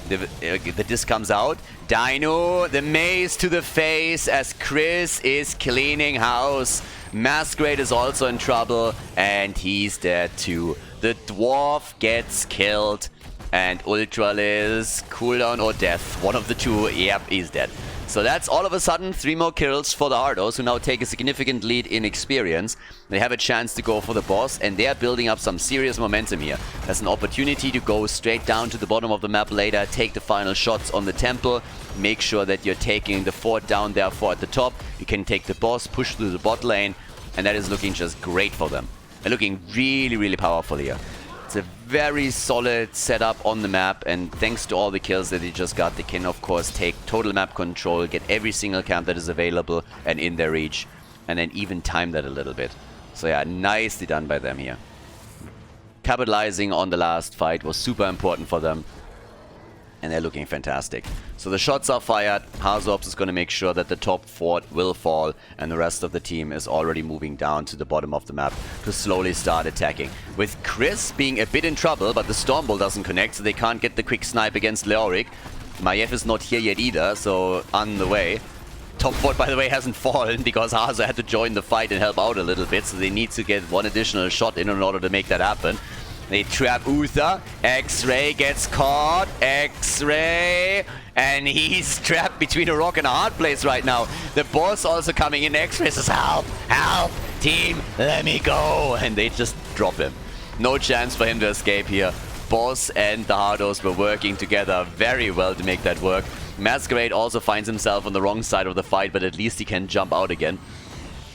The disc comes out. Dino, the maze to the face as Chris is cleaning house. Masquerade is also in trouble, and he's dead too. The dwarf gets killed, and Ultralisk, cooldown or death. One of the two. Yep, he's dead. So that's all of a sudden 3 more kills for the Hardos, who now take a significant lead in experience. They have a chance to go for the boss, and they are building up some serious momentum here. There's an opportunity to go straight down to the bottom of the map later, take the final shots on the temple, make sure that you're taking the fort down there for at the top. You can take the boss, push through the bot lane, and that is looking just great for them. They're looking really, really powerful here. It's a very solid setup on the map, and thanks to all the kills that they just got, they can of course take total map control, get every single camp that is available and in their reach, and then even time that a little bit. So yeah, nicely done by them here. Capitalizing on the last fight was super important for them. And they're looking fantastic. So the shots are fired. Hardos is going to make sure that the top fort will fall. And the rest of the team is already moving down to the bottom of the map to slowly start attacking. With Chris being a bit in trouble, but the Stormbolt doesn't connect, so they can't get the quick snipe against Leoric. Maiev is not here yet either, so on the way. Top fort, by the way, hasn't fallen because Hardos had to join the fight and help out a little bit. So they need to get one additional shot in order to make that happen. They trap Uther. X-Ray gets caught. X-Ray. And he's trapped between a rock and a hard place right now. The boss also coming in. X-Ray says, help, help, team, let me go. And they just drop him. No chance for him to escape here. Boss and the Hardos were working together very well to make that work. Masquerade also finds himself on the wrong side of the fight, but at least he can jump out again.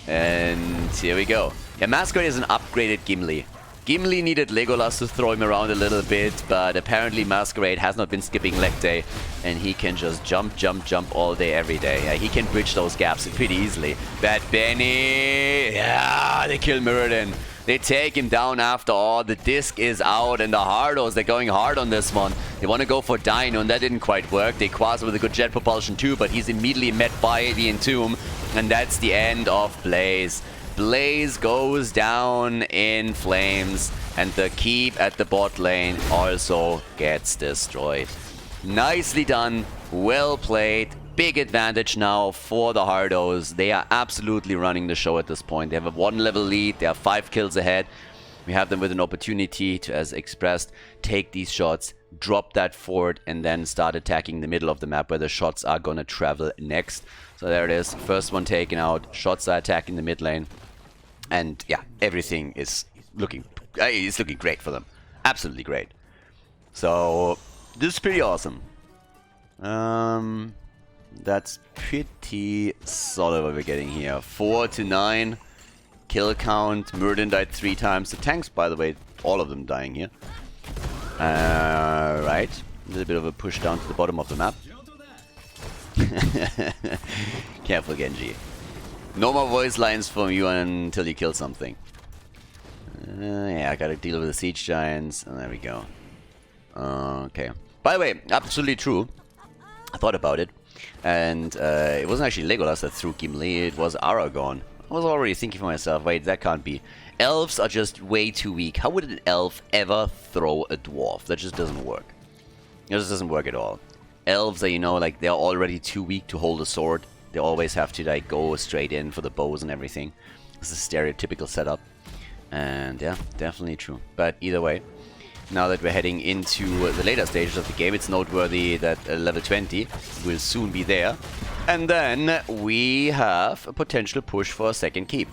And here we go. Yeah, Masquerade is an upgraded Gimli. Gimli needed Legolas to throw him around a little bit, but apparently Masquerade has not been skipping leg day, and he can just jump, jump, jump all day, every day. Yeah, he can bridge those gaps pretty easily. Bad Benny! Yeah, they kill Muradin. They take him down after all. The disc is out, and the Hardos, they're going hard on this one. They want to go for Dino, and that didn't quite work. They Quasar with a good jet propulsion too, but he's immediately met by the Entomb, and that's the end of Blaze. Blaze goes down in flames, and the keep at the bot lane also gets destroyed. Nicely done, well played. Big advantage now for the Hardos. They are absolutely running the show at this point. They have a 1-level lead, they are 5 kills ahead. We have them with an opportunity to, as expressed, take these shots, drop that fort, and then start attacking the middle of the map where the shots are gonna travel next. So there it is, first one taken out, shots are attacking the mid lane. And yeah, everything is looking great for them. Absolutely great. So this is pretty awesome. That's pretty solid what we're getting here. 4 to 9 kill count. Muradin died 3 times. The tanks, by the way, all of them dying here. Right. A little bit of a push down to the bottom of the map. Careful, Genji. No more voice lines from you until you kill something. Yeah, I gotta deal with the siege giants. And there we go. Okay. By the way, absolutely true. I thought about it. And it wasn't actually Legolas that threw Gimli, it was Aragorn. I was already thinking for myself, wait, that can't be. Elves are just way too weak. How would an elf ever throw a dwarf? That just doesn't work. It just doesn't work at all. Elves are, you know, like, they're already too weak to hold a sword. They always have to, like, go straight in for the bows and everything. This is a stereotypical setup. And yeah, definitely true. But either way, now that we're heading into the later stages of the game, it's noteworthy that level 20 will soon be there. And then we have a potential push for a second keep.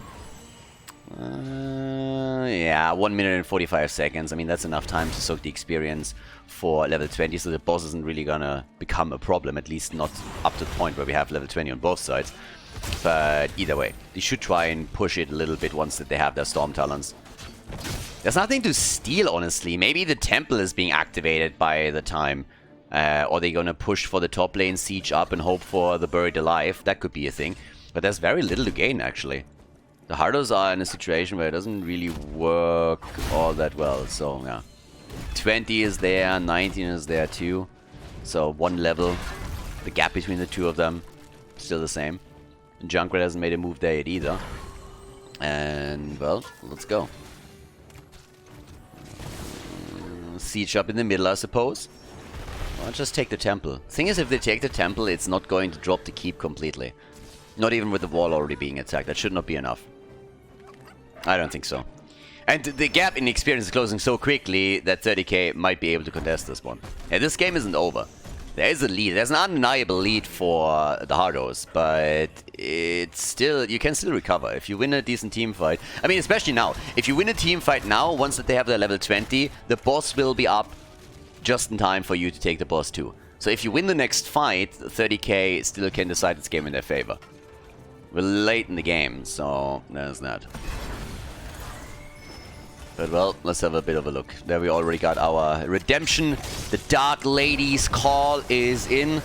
Yeah, 1 minute and 45 seconds. I mean, that's enough time to soak the experience for level 20, so the boss isn't really gonna become a problem, at least not up to the point where we have level 20 on both sides. But either way, they should try and push it a little bit once that they have their Storm Talons. There's nothing to steal, honestly. Maybe the temple is being activated by the time. Or they're gonna push for the top lane, siege up, and hope for the buried alive. That could be a thing. But there's very little to gain, actually. The Hardos are in a situation where it doesn't really work all that well. So, yeah. 20 is there, 19 is there too. So, 1 level. The gap between the two of them, still the same. And Junkrat hasn't made a move there yet either. And, well, let's go. Siege up in the middle, I suppose. Well, just take the temple. Thing is, if they take the temple, it's not going to drop the keep completely. Not even with the wall already being attacked. That should not be enough. I don't think so. And the gap in experience is closing so quickly that 30k might be able to contest this one. Yeah, this game isn't over. There is a lead. There's an undeniable lead for the Hardos, but it's still, you can still recover if you win a decent team fight. I mean, especially now. If you win a team fight now, once that they have their level 20, the boss will be up just in time for you to take the boss too. So if you win the next fight, 30k still can decide its game in their favor. We're late in the game, so there's that. But well, let's have a bit of a look. There we already got our redemption. The Dark Lady's call is in.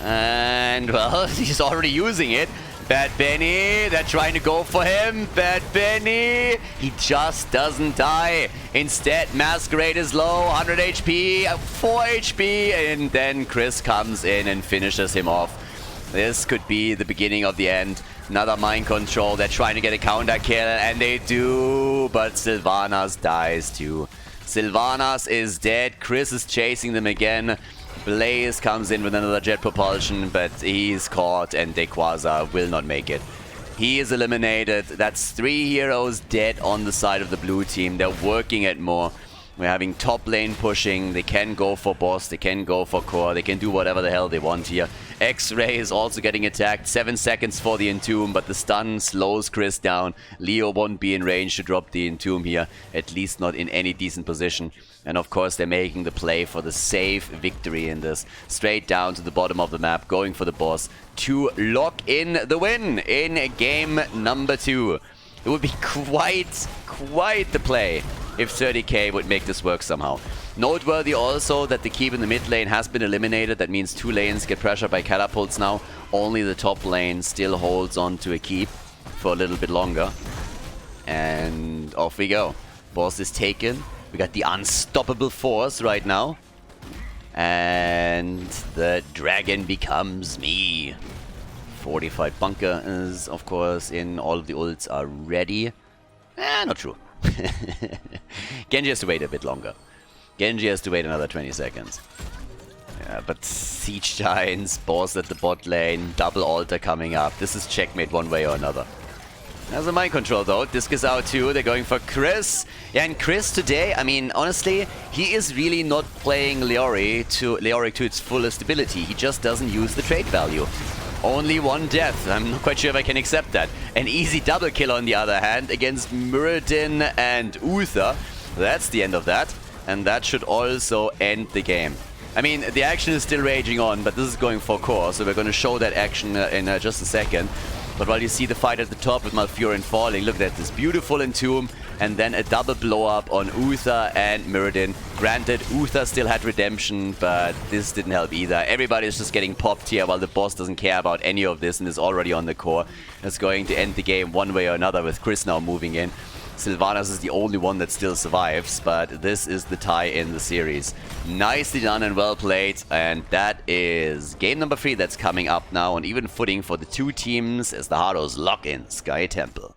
And well, he's already using it. Bad Benny, they're trying to go for him. Bad Benny, he just doesn't die. Instead, Masquerade is low, 100 HP, 4 HP, and then Chris comes in and finishes him off. This could be the beginning of the end. Another mind control, they're trying to get a counter kill, and they do, but Sylvanas dies too. Sylvanas is dead, Chris is chasing them again. Blaze comes in with another jet propulsion, but he's caught and Dequaza will not make it. He is eliminated. That's 3 heroes dead on the side of the blue team. They're working at more. We're having top lane pushing. They can go for boss. They can go for core. They can do whatever the hell they want here. X-Ray is also getting attacked. 7 seconds for the Entomb, but the stun slows Chris down. Leo won't be in range to drop the Entomb here. At least not in any decent position. And of course they're making the play for the safe victory in this. Straight down to the bottom of the map, going for the boss to lock in the win in game number 2. It would be quite the play if 30k would make this work somehow. Noteworthy also that the keep in the mid lane has been eliminated. That means 2 lanes get pressured by catapults now. Only the top lane still holds on to a keep for a little bit longer. And off we go. Boss is taken. We got the unstoppable force right now. And the dragon becomes me. Fortified bunker is, of course, in. All of the ults are ready. Not true. Genji has to wait a bit longer. Genji has to wait another 20 seconds. Yeah, but Siege Giants, boss at the bot lane, double altar coming up. This is checkmate one way or another. There's a mind control though. Disc is out too. They're going for Chris. Yeah, and Chris today, I mean, honestly, he is really not playing Leoric to its fullest ability. He just doesn't use the trait value. Only 1 death. I'm not quite sure if I can accept that. An easy double kill on the other hand against Muradin and Uther. That's the end of that. And that should also end the game. I mean, the action is still raging on, but this is going for core, so we're going to show that action in just a second. But while you see the fight at the top with Malfurion falling, look at this beautiful Entomb, and then a double blow up on Uther and Muradin. Granted, Uther still had redemption, but this didn't help either. Everybody's just getting popped here while the boss doesn't care about any of this and is already on the core. It's going to end the game one way or another with Chris now moving in. Sylvanas is the only one that still survives, but this is the tie in the series. Nicely done and well played, and that is game number 3 that's coming up now on even footing for the 2 teams as the Hardos lock in Sky Temple.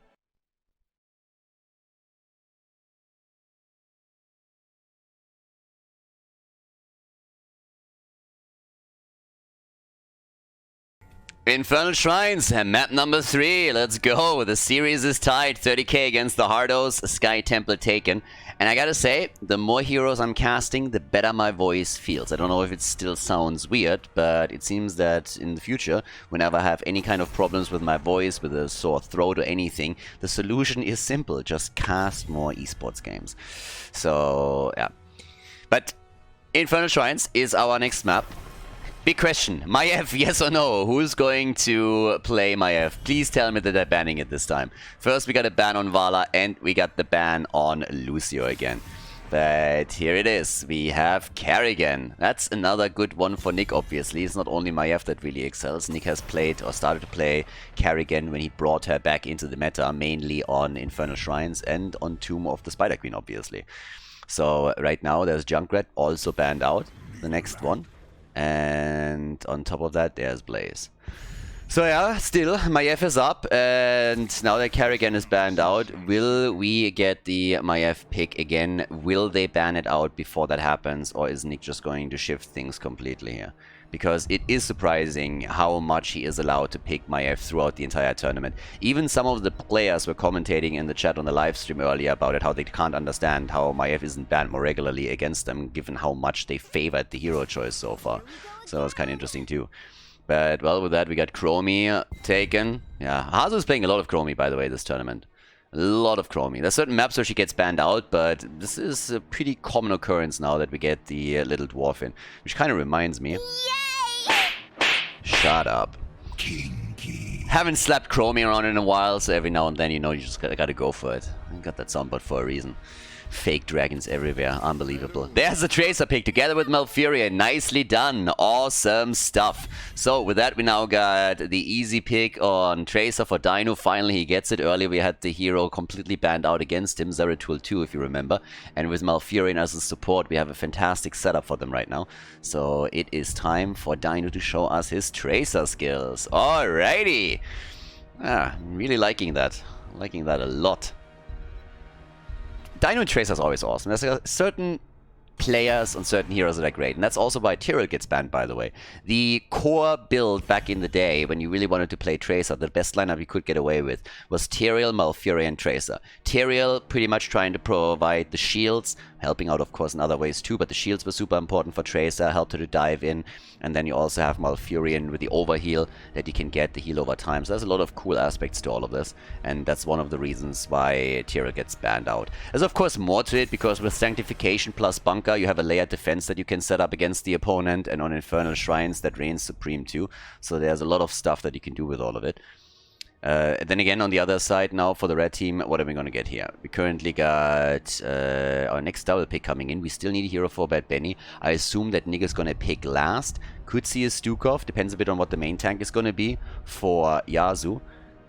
Infernal Shrines, map number 3, let's go. The series is tied, 30k against the Hardos, Sky Temple taken. And I gotta say, the more heroes I'm casting, the better my voice feels. I don't know if it still sounds weird, but it seems that in the future, whenever I have any kind of problems with my voice, with a sore throat or anything, the solution is simple, just cast more esports games. So, yeah. But Infernal Shrines is our next map. Big question. Maiev, yes or no? Who's going to play Maiev? Please tell me that they're banning it this time. First, we got a ban on Vala, and we got the ban on Lucio again. But here it is. We have Kerrigan. That's another good one for Nick, obviously. It's not only Maiev that really excels. Nick has played or started to play Kerrigan when he brought her back into the meta, mainly on Infernal Shrines and on Tomb of the Spider Queen, obviously. So right now, there's Junkrat also banned out. The next one. And on top of that, there's Blaze. So yeah, still, Maiev is up, and now that Kerrigan is banned out, will we get the Maiev pick again? Will they ban it out before that happens, or is Nick just going to shift things completely here? Because it is surprising how much he is allowed to pick Maiev throughout the entire tournament. Even some of the players were commentating in the chat on the live stream earlier about it, how they can't understand how Maiev isn't banned more regularly against them, given how much they favored the hero choice so far. So it's kind of interesting too. But, well, with that, we got Chromie taken. Yeah, Hazu is playing a lot of Chromie, by the way, this tournament. A lot of Chromie. There's certain maps where she gets banned out, but this is a pretty common occurrence now that we get the little dwarf in. Which kind of reminds me... Yay! Shut up. Kinky. Haven't slapped Chromie around in a while, so every now and then, you know, you just gotta go for it. I got that soundboard for a reason. Fake dragons everywhere. Unbelievable. There's the Tracer pick together with Malfurion. Nicely done. Awesome stuff. So with that, we now got the easy pick on Tracer for Dino. Finally, he gets it. Earlier, we had the hero completely banned out against him. Zeratul 2, if you remember. And with Malfurion as a support, we have a fantastic setup for them right now. So it is time for Dino to show us his Tracer skills. Alrighty. I'm really liking that. Liking that a lot. Dino and Tracer is always awesome. There's certain players and certain heroes that are great. And that's also why Tyrael gets banned, by the way. The core build back in the day, when you really wanted to play Tracer, the best lineup you could get away with was Tyrael, Malfurion, Tracer. Tyrael pretty much trying to provide the shields, helping out, of course, in other ways too, but the shields were super important for Tracer, helped her to dive in. And then you also have Malfurion with the overheal that you can get the heal over time. So there's a lot of cool aspects to all of this, and that's one of the reasons why Tyrael gets banned out. There's, of course, more to it, because with Sanctification plus Bunker, you have a layered defense that you can set up against the opponent, and on Infernal Shrines that reigns supreme too. So there's a lot of stuff that you can do with all of it. Then again, on the other side now for the red team, what are we going to get here? We currently got our next double pick coming in. We still need a hero for Bad Benny. I assume that Nick is going to pick last. Could see a Stukov. Depends a bit on what the main tank is going to be for Yasuo.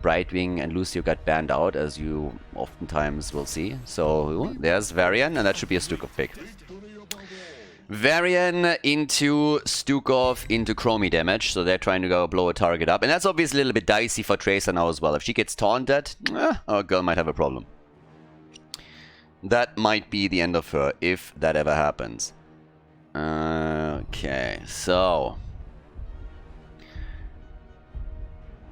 Brightwing and Lucio got banned out, as you oftentimes will see. So there's Varian, and that should be a Stukov pick. Varian into Stukov into Chromie damage, so they're trying to go blow a target up. And that's obviously a little bit dicey for Tracer now as well. If she gets taunted, our girl might have a problem. That might be the end of her, if that ever happens. Okay, so...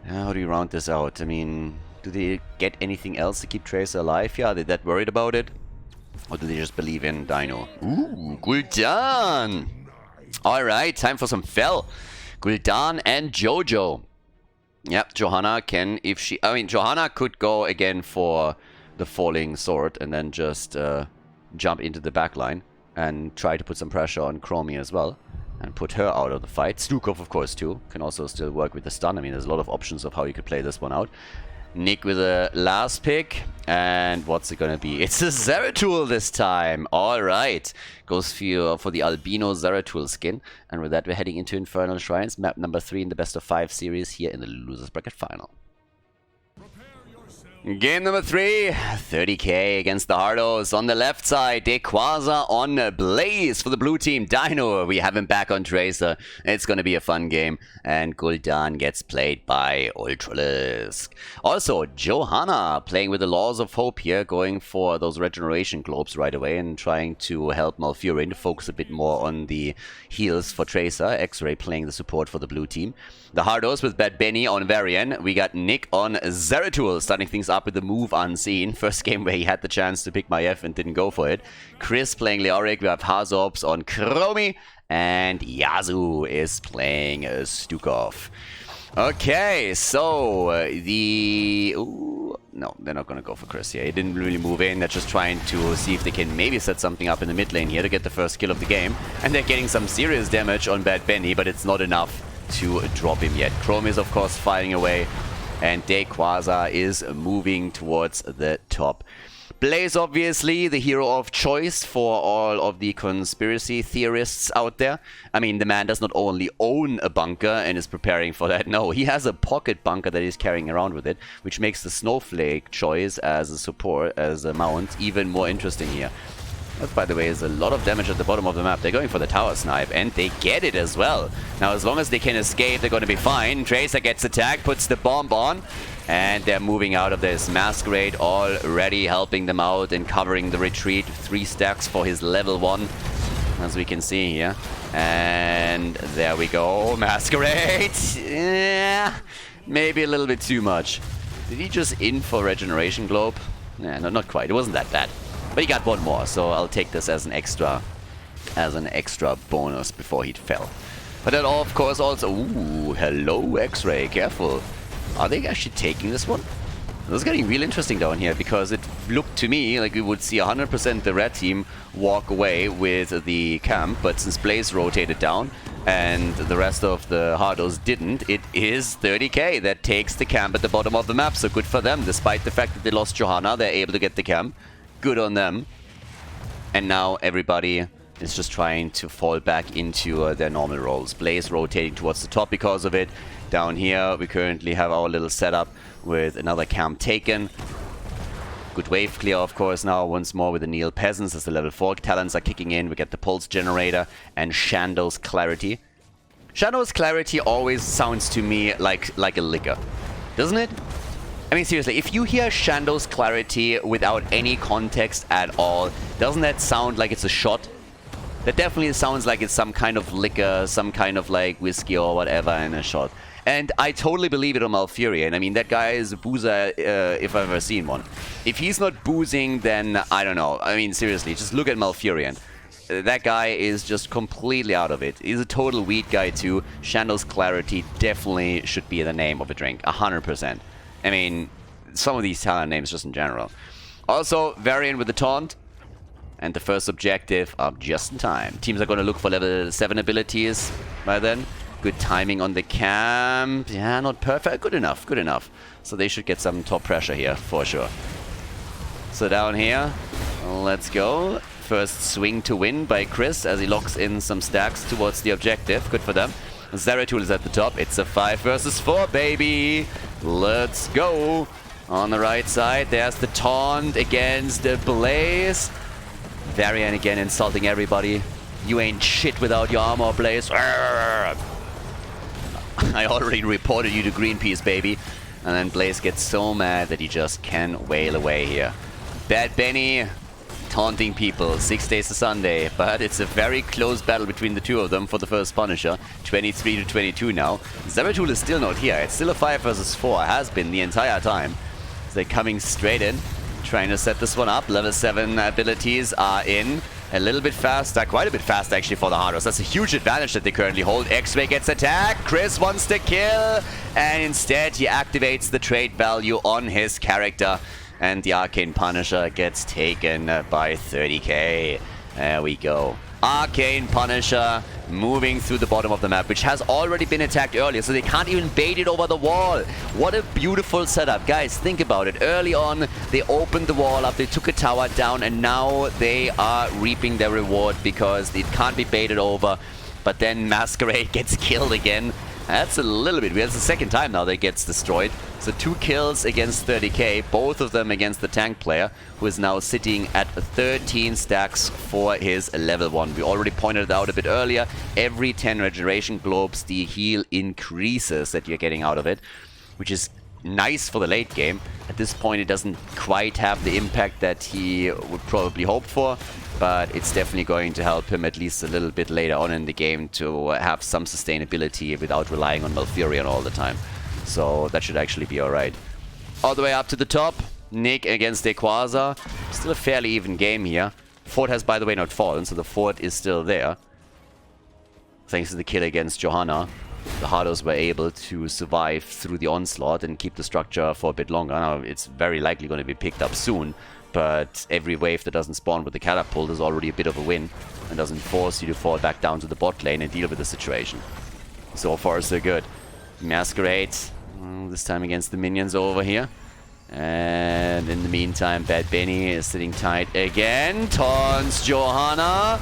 how do you round this out? I mean, do they get anything else to keep Tracer alive? Yeah, are they that worried about it? Or do they just believe in Dino? Ooh, Gul'dan! Alright, time for some Fel. Gul'dan and Jojo. Yep, Johanna can, if she... I mean, Johanna could go again for the Falling Sword and then just jump into the backline and try to put some pressure on Chromie as well. And put her out of the fight. Stukov, of course, too. Can also still work with the stun. I mean, there's a lot of options of how you could play this one out. Nick with a last pick. And what's it gonna be? It's a Zeratul this time. Alright. Goes for the Albino Zeratul skin. And with that, we're heading into Infernal Shrines. Map number 3 in the best of 5 series here in the Losers Bracket Final. Game number 3, 30k against the Hardos. On the left side, Dequaza on Blaze for the blue team. Dino, we have him back on Tracer. It's going to be a fun game. And Gul'dan gets played by Ultralisk. Also, Johanna playing with the Laws of Hope here, going for those regeneration globes right away and trying to help Malfurion to focus a bit more on the heals for Tracer. X-Ray playing the support for the blue team. The Hardos with Bad Benny on Varian. We got Nick on Zeratul, starting things up with the move Unseen. First game where he had the chance to pick my F and didn't go for it. Chris playing Leoric. We have Hardos on Chromie. And Yasuo is playing Stukov. Okay, so the... Ooh, no, they're not going to go for Chris here. He didn't really move in. They're just trying to see if they can maybe set something up in the mid lane here to get the first kill of the game. And they're getting some serious damage on Bad Benny, but it's not enough to drop him yet. Chrome is, of course, firing away. And Dequaza is moving towards the top. Blaze, obviously, the hero of choice for all of the conspiracy theorists out there. I mean, the man does not only own a bunker and is preparing for that. No, he has a pocket bunker that he's carrying around with it, which makes the Snowflake choice as a support, as a mount, even more interesting here. That, by the way, is a lot of damage at the bottom of the map. They're going for the tower snipe, and they get it as well. Now, as long as they can escape, they're going to be fine. Tracer gets attacked, puts the bomb on, and they're moving out of this. Masquerade already helping them out and covering the retreat. 3 stacks for his level 1, as we can see here. And there we go. Masquerade! Yeah, maybe a little bit too much. Did he just in for Regeneration Globe? Yeah, no, not quite. It wasn't that bad. But he got one more, so I'll take this as an extra bonus before he fell. But then, of course, also... Ooh, hello, X-Ray. Careful. Are they actually taking this one? This is getting real interesting down here, because it looked to me like we would see 100% the red team walk away with the camp, but since Blaze rotated down and the rest of the Hardos didn't, it is 30k that takes the camp at the bottom of the map, so good for them. Despite the fact that they lost Johanna, they're able to get the camp. Good on them. And now everybody is just trying to fall back into their normal roles. Blaze rotating towards the top because of it. Down here, we currently have our little setup with another camp taken. Good wave clear, of course, now once more with the Neil Peasants as the level 4 talents are kicking in. We get the Pulse Generator and Shando's Clarity. Shando's Clarity always sounds to me like a liquor, doesn't it? I mean, seriously, if you hear Shando's Clarity without any context at all, doesn't that sound like it's a shot? That definitely sounds like it's some kind of liquor, some kind of like whiskey or whatever in a shot. And I totally believe it on Malfurion. I mean, that guy is a boozer if I've ever seen one. If he's not boozing, then I don't know. I mean, seriously, just look at Malfurion. That guy is just completely out of it. He's a total weed guy too. Shando's Clarity definitely should be the name of a drink, 100%. I mean, some of these talent names just in general. Also, Varian with the Taunt. And the first objective up just in time. Teams are going to look for level 7 abilities by then. Good timing on the camp. Yeah, not perfect. Good enough, good enough. So they should get some top pressure here, for sure. So down here, let's go. First swing to win by Chris as he locks in some stacks towards the objective. Good for them. Zeratul is at the top. It's a 5 versus 4, baby. Let's go. On the right side, there's the taunt against the Blaze. Varian again insulting everybody. You ain't shit without your armor, Blaze. I already reported you to Greenpeace, baby. And then Blaze gets so mad that he just can wail away here. Bad Benny taunting people 6 days to Sunday, but it's a very close battle between the two of them for the first Punisher. 23 to 22 now. Zeratul is still not here. It's still a 5 versus 4. Has been the entire time. So they're coming straight in, trying to set this one up. Level 7 abilities are in. A little bit faster, quite a bit faster actually for the Hardos. That's a huge advantage that they currently hold. X-Ray gets attacked. Chris wants to kill. And instead he activates the trait value on his character. And the Arcane Punisher gets taken by 30k. There we go. Arcane Punisher moving through the bottom of the map, which has already been attacked earlier, so they can't even bait it over the wall. What a beautiful setup. Guys, think about it. Early on, they opened the wall up, they took a tower down, and now they are reaping their reward because it can't be baited over. But then Masquerade gets killed again. That's a little bit weird. It's the second time now that gets destroyed. So 2 kills against 30k, both of them against the tank player, who is now sitting at 13 stacks for his level 1. We already pointed it out a bit earlier. Every 10 regeneration globes, the heal increases that you're getting out of it, which is nice for the late game. At this point, it doesn't quite have the impact that he would probably hope for, but it's definitely going to help him at least a little bit later on in the game to have some sustainability without relying on Malfurion all the time. So that should actually be alright. All the way up to the top, Nick against Equaza. Still a fairly even game here. Fort has, by the way, not fallen, so the fort is still there. Thanks to the kill against Johanna, the Hardos were able to survive through the onslaught and keep the structure for a bit longer. Now, it's very likely going to be picked up soon, but every wave that doesn't spawn with the catapult is already a bit of a win and doesn't force you to fall back down to the bot lane and deal with the situation. So far, so good. Masquerade, this time against the minions over here. And in the meantime, Bad Benny is sitting tight again. Taunts Johanna.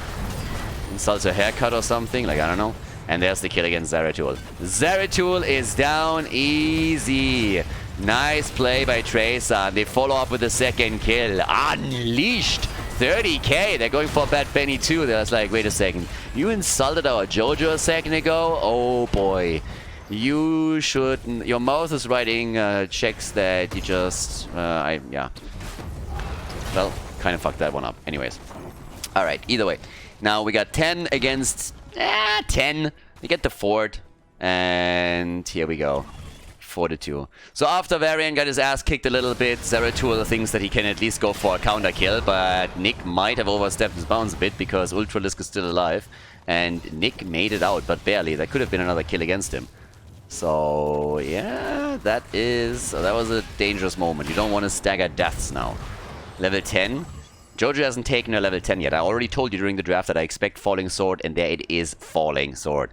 Insults her haircut or something, like, I don't know. And there's the kill against Zeratul. Zeratul is down easy. Nice play by Tracer. They follow up with the second kill. Unleashed. 30k. They're going for Bad Benny too. They're like, wait a second. You insulted our Jojo a second ago? Oh boy. You should... Your mouth is writing checks that you just... yeah. Well, kind of fucked that one up. Anyways. Alright, either way. Now we got 10 against... 10. We get the fort. And here we go. 4-2. So after Varian got his ass kicked a little bit, Zeratul thinks that he can at least go for a counter kill, but Nick might have overstepped his bounds a bit because Ultralisk is still alive. And Nick made it out, but barely. That could have been another kill against him. So, yeah, that was a dangerous moment. You don't want to stagger deaths now. Level 10. Jojo hasn't taken a level 10 yet. I already told you during the draft that I expect Falling Sword, and there it is. Falling Sword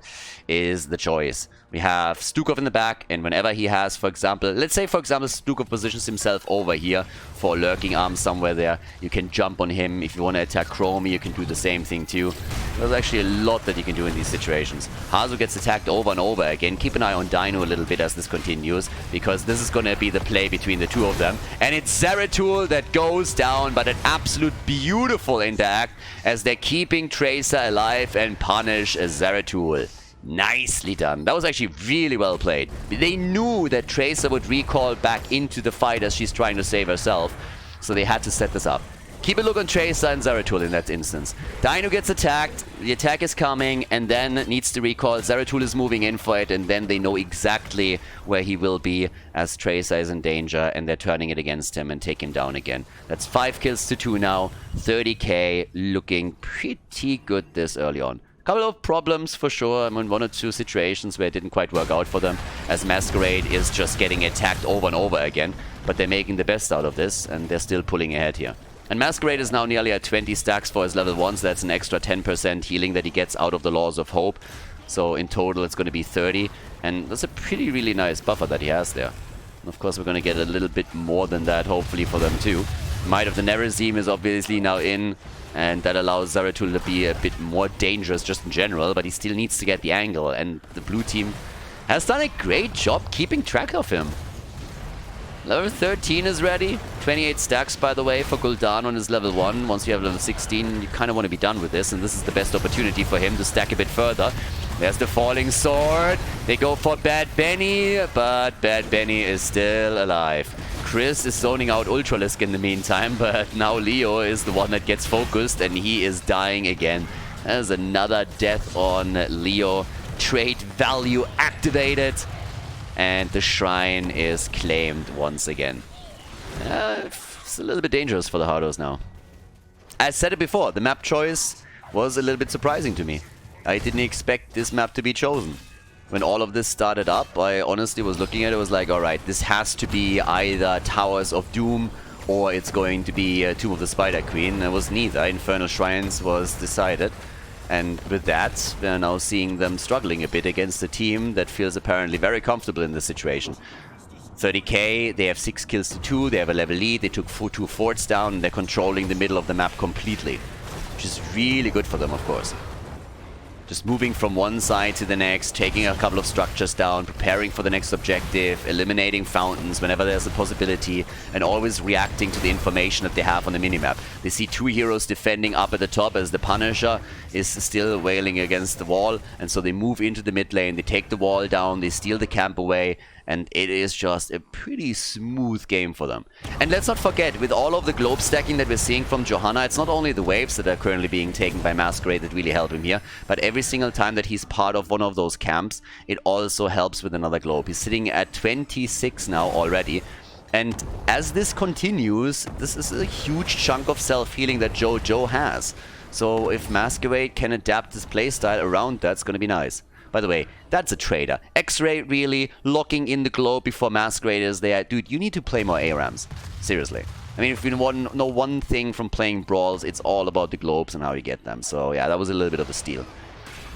is the choice. We have Stukov in the back, and whenever he has, for example, let's say, for example, Stukov positions himself over here for a lurking arm somewhere there. You can jump on him. If you want to attack Chromie, you can do the same thing too. There's actually a lot that you can do in these situations. Hazu gets attacked over and over again. Keep an eye on Dino a little bit as this continues, because this is going to be the play between the two of them. And it's Zeratul that goes down, but an absolute beautiful interact as they're keeping Tracer alive and punish Zeratul. Nicely done. That was actually really well played. They knew that Tracer would recall back into the fight as she's trying to save herself, so they had to set this up. Keep a look on Tracer and Zeratul in that instance. Dino gets attacked, the attack is coming, and then needs to recall. Zeratul is moving in for it, and then they know exactly where he will be as Tracer is in danger, and they're turning it against him and take him down again. That's 5 kills to 2 now. 30k, looking pretty good this early on. Couple of problems for sure. I mean, 1 or 2 situations where it didn't quite work out for them, as Masquerade is just getting attacked over and over again. But they're making the best out of this, and they're still pulling ahead here. And Masquerade is now nearly at 20 stacks for his level 1, so that's an extra 10% healing that he gets out of the Laws of Hope. So in total it's going to be 30, and that's a pretty really nice buffer that he has there. And of course we're going to get a little bit more than that hopefully for them too. Might of the Nerazim is obviously now in, and that allows Zeratul to be a bit more dangerous just in general, but he still needs to get the angle, and the blue team has done a great job keeping track of him. Level 13 is ready. 28 stacks, by the way, for Gul'dan on his level 1. Once you have level 16, you kind of want to be done with this, and this is the best opportunity for him to stack a bit further. There's the Falling Sword. They go for Bad Benny, but Bad Benny is still alive. Chris is zoning out Ultralisk in the meantime, but now Leo is the one that gets focused, and he is dying again. There's another death on Leo. Trait value activated. And the shrine is claimed once again. It's a little bit dangerous for the Hardos now. I said it before, the map choice was a little bit surprising to me. I didn't expect this map to be chosen. When all of this started up, I honestly was looking at it, was like, alright, this has to be either Towers of Doom or it's going to be Tomb of the Spider Queen. It was neither. Infernal Shrines was decided. And with that, we're now seeing them struggling a bit against a team that feels apparently very comfortable in this situation. 30k, they have 6 kills to 2, they have a level lead, they took 2 forts down, and they're controlling the middle of the map completely. Which is really good for them, of course. Just moving from one side to the next, taking a couple of structures down, preparing for the next objective, eliminating fountains whenever there's a possibility, and always reacting to the information that they have on the minimap. They see 2 heroes defending up at the top as the Punisher is still wailing against the wall, and so they move into the mid lane, they take the wall down, they steal the camp away, and it is just a pretty smooth game for them. And let's not forget, with all of the globe stacking that we're seeing from Johanna, it's not only the waves that are currently being taken by Masquerade that really help him here, but every single time that he's part of one of those camps, it also helps with another globe. He's sitting at 26 now already. And as this continues, this is a huge chunk of self-healing that Jojo has. So if Masquerade can adapt his playstyle around that, it's going to be nice. By the way, that's a trader. X-Ray really locking in the globe before Masquerade is there. Dude, you need to play more ARAMs. Seriously. I mean, if you know one thing from playing Brawls, it's all about the globes and how you get them. So yeah, that was a little bit of a steal.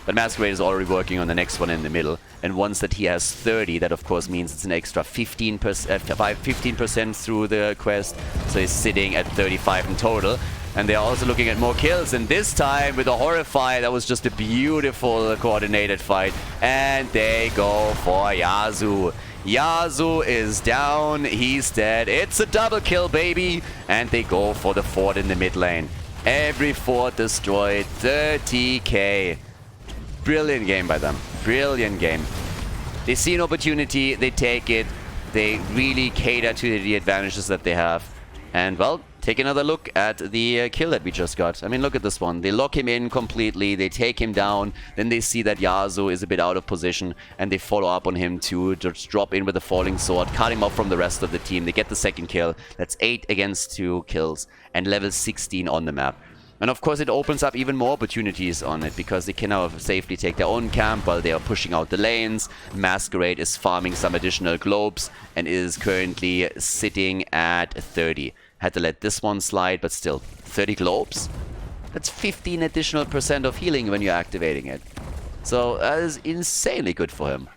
But Masquerade is already working on the next one in the middle. And once that he has 30, that of course means it's an extra 15% through the quest. So he's sitting at 35 in total. And they're also looking at more kills, and this time with a Horrify, that was just a beautiful coordinated fight. And they go for Yasuo. Yasuo is down, he's dead. It's a double kill, baby! And they go for the fort in the mid lane. Every fort destroyed, 30k. Brilliant game by them, brilliant game. They see an opportunity, they take it. They really cater to the advantages that they have. And well, take another look at the kill that we just got. I mean, look at this one. They lock him in completely. They take him down. Then they see that Yasuo is a bit out of position. And they follow up on him too. Just drop in with the Falling Sword. Cut him off from the rest of the team. They get the second kill. That's 8 against 2 kills. And level 16 on the map. And of course it opens up even more opportunities on it, because they can now safely take their own camp while they are pushing out the lanes. Masquerade is farming some additional globes and is currently sitting at 30. Had to let this one slide, but still, 30 globes? That's 15 additional % of healing when you're activating it. So that is insanely good for him.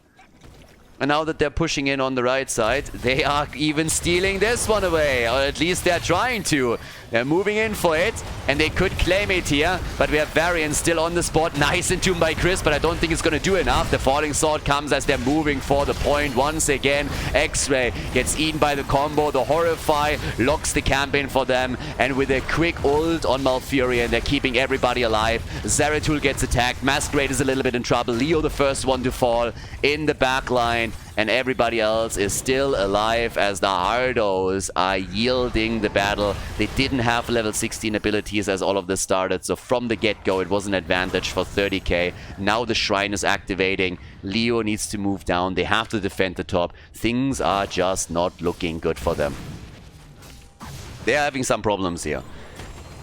And now that they're pushing in on the right side, they are even stealing this one away. Or at least they're trying to. They're moving in for it. And they could claim it here. But we have Varian still on the spot. Nice entomb by Chris, but I don't think it's going to do enough. The falling sword comes as they're moving for the point once again. X-Ray gets eaten by the combo. The Horrify locks the camp in for them. And with a quick ult on Malfurion, they're keeping everybody alive. Zeratul gets attacked. Masquerade is a little bit in trouble. Leo the first one to fall in the back line. And everybody else is still alive as the Hardos are yielding the battle. They didn't have level 16 abilities as all of this started, so from the get-go it was an advantage for 30k. Now the Shrine is activating. Leo needs to move down. They have to defend the top. Things are just not looking good for them. They're having some problems here.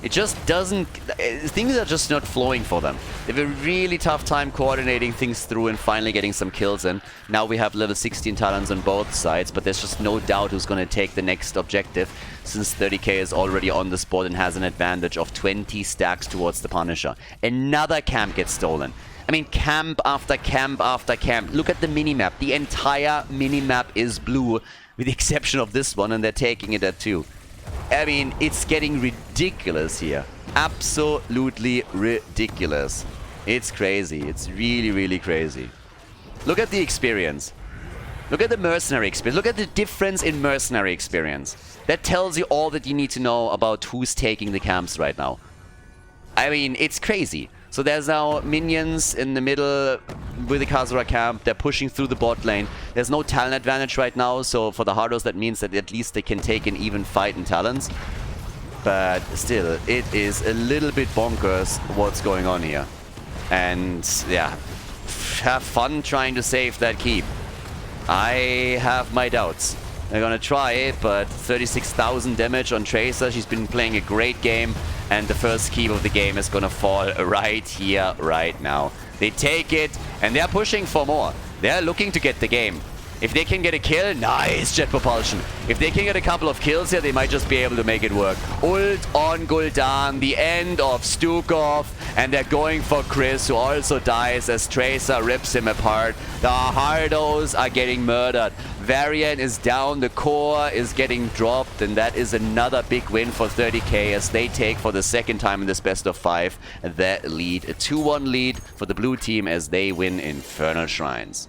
It just doesn't... Things are just not flowing for them. They have a really tough time coordinating things through and finally getting some kills in. Now we have level 16 talents on both sides, but there's just no doubt who's going to take the next objective, since 30k is already on the spot and has an advantage of 20 stacks towards the Punisher. Another camp gets stolen. I mean, camp after camp after camp. Look at the minimap. The entire minimap is blue, with the exception of this one, and they're taking it at 2. I mean, it's getting ridiculous here. Absolutely ridiculous. It's crazy. It's really, really crazy. Look at the experience. Look at the mercenary experience. Look at the difference in mercenary experience. That tells you all that you need to know about who's taking the camps right now. I mean, it's crazy. So there's now minions in the middle with the Khaldor camp. They're pushing through the bot lane. There's no talent advantage right now, so for the Hardos that means that at least they can take an even fight in talents. But still, it is a little bit bonkers what's going on here. And yeah, have fun trying to save that keep. I have my doubts. They're gonna try it, but 36,000 damage on Tracer. She's been playing a great game, and the first keep of the game is gonna fall right here, right now. They take it, and they're pushing for more. They're looking to get the game. If they can get a kill, nice jet propulsion. If they can get a couple of kills here, they might just be able to make it work. Ult on Gul'dan, the end of Stukov, and they're going for Chris, who also dies as Tracer rips him apart. The Hardos are getting murdered. Varian is down, the core is getting dropped, and that is another big win for 30k as they take for the second time in this best of 5 that lead. A 2-1 lead for the blue team as they win Infernal Shrines.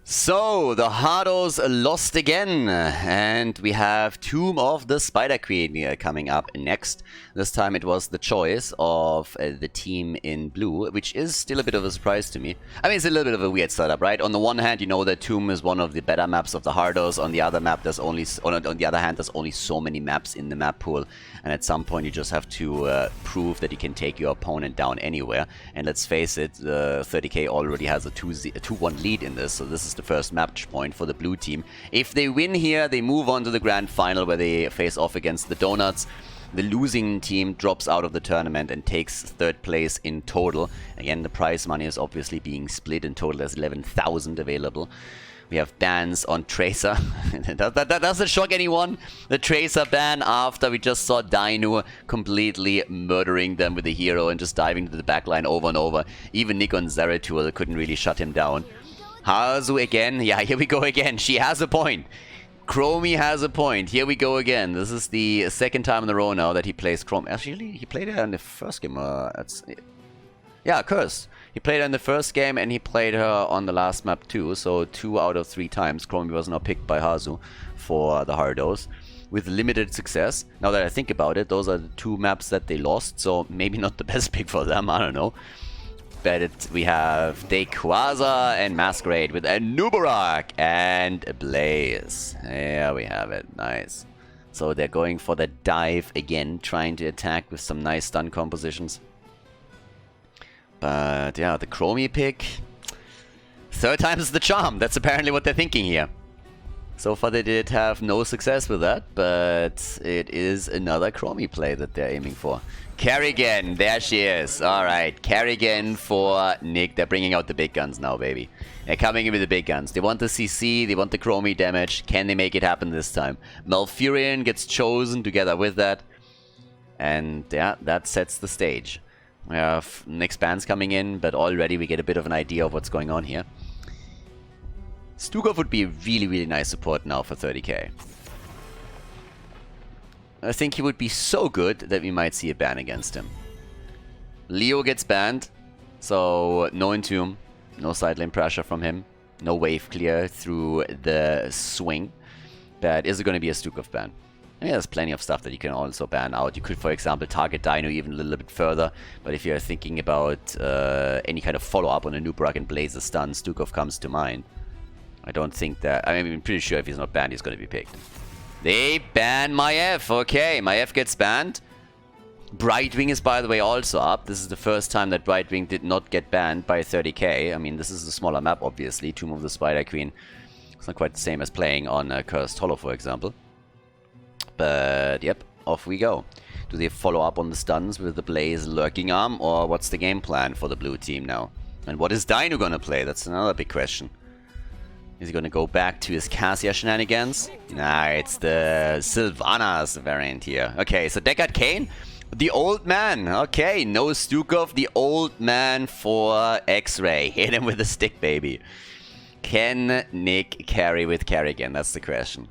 So, the Hardos lost again, and we have Tomb of the Spider Queen coming up next. This time it was the choice of the team in blue, which is still a bit of a surprise to me. I mean, it's a little bit of a weird setup, right? On the one hand, you know that Tomb is one of the better maps of the Hardos. On the other map, there's only on the other hand, there's only so many maps in the map pool, and at some point you just have to prove that you can take your opponent down anywhere. And let's face it, 30k already has a 2-1 lead in this, so this is the first match point for the blue team. If they win here, they move on to the grand final where they face off against the Donuts. The losing team drops out of the tournament and takes 3rd place in total. Again, the prize money is obviously being split. In total, there's 11,000 available. We have bans on Tracer. that doesn't shock anyone. The Tracer ban after we just saw Dainu completely murdering them with the hero and just diving to the backline over and over. Even Nick on Zeratul couldn't really shut him down. Hazu again. Yeah, here we go again. She has a point. Chromie has a point. Here we go again. This is the second time in a row now that he plays Chrome. Actually, he played her in the first game. Yeah, Curse. He played her in the first game and he played her on the last map too. So 2 out of 3 times Chromie was now picked by Hazu for the Hardos with limited success. Now that I think about it, those are the 2 maps that they lost. So maybe not the best pick for them. I don't know. But we have Dequaza and Masquerade with a Nubarak and Blaze. There we have it. Nice. So they're going for the dive again, trying to attack with some nice stun compositions. But yeah, the Chromie pick. 3rd time is the charm. That's apparently what they're thinking here. So far they did have no success with that, but it is another Chromie play that they're aiming for. Kerrigan, there she is. Alright, Kerrigan for Nick. They're bringing out the big guns now, baby. They're coming in with the big guns. They want the CC, they want the Chromie damage. Can they make it happen this time? Malfurion gets chosen together with that. And yeah, that sets the stage. We have Nick's bands coming in, but already we get a bit of an idea of what's going on here. Stukov would be a really, really nice support now for 30k. I think he would be so good that we might see a ban against him. Leo gets banned, so no Entomb, no side lane pressure from him, no wave clear through the swing. But is it going to be a Stukov ban? I mean, there's plenty of stuff that you can also ban out. You could, for example, target Dino even a little bit further. But if you're thinking about any kind of follow-up on a Nubarak and Blaze stun, Stukov comes to mind. I don't think that... I mean, I'm pretty sure if he's not banned, he's going to be picked. They ban Maiev. Okay, Maiev gets banned. Brightwing is, by the way, also up. This is the first time that Brightwing did not get banned by 30k. I mean, this is a smaller map, obviously. Tomb of the Spider Queen. It's not quite the same as playing on Cursed Hollow, for example. But, yep, off we go. Do they follow up on the stuns with the Blaze Lurking Arm? Or what's the game plan for the blue team now? And what is Dino going to play? That's another big question. Is he going to go back to his Cassia shenanigans? Nah, it's the Sylvanas variant here. Okay, so Deckard Cain, the old man. Okay, no Stukov, the old man for X-Ray. Hit him with a stick, baby. Can Nick carry with Kerrigan? That's the question.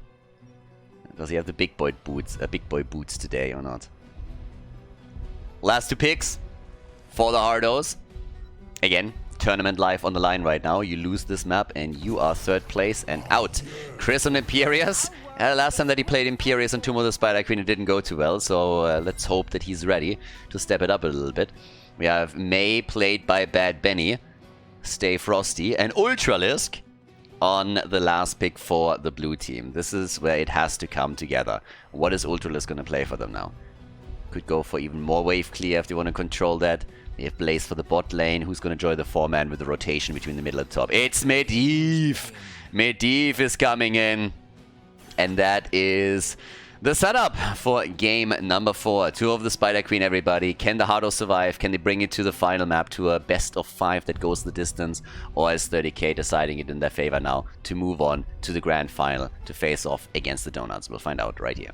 Does he have the big boy boots today or not? Last two picks for the Hardos. Again, tournament life on the line right now. You lose this map and you are third place and out. Chris on Imperius. Last time that he played Imperius and Tomb of the Spider Queen, it didn't go too well. So let's hope that he's ready to step it up a little bit. We have May played by Bad Benny. Stay Frosty. And Ultralisk on the last pick for the blue team. This is where it has to come together. What is Ultralisk going to play for them now? Could go for even more wave clear if they want to control that. They have Blaze for the bot lane. Who's going to join the 4-man with the rotation between the middle and top? It's Medivh! Medivh is coming in. And that is the setup for game number 4. Two of the Spider Queen, everybody. Can the Hardos survive? Can they bring it to the final map, to a best of 5 that goes the distance? Or is 30k deciding it in their favor now to move on to the grand final to face off against the Donuts? We'll find out right here.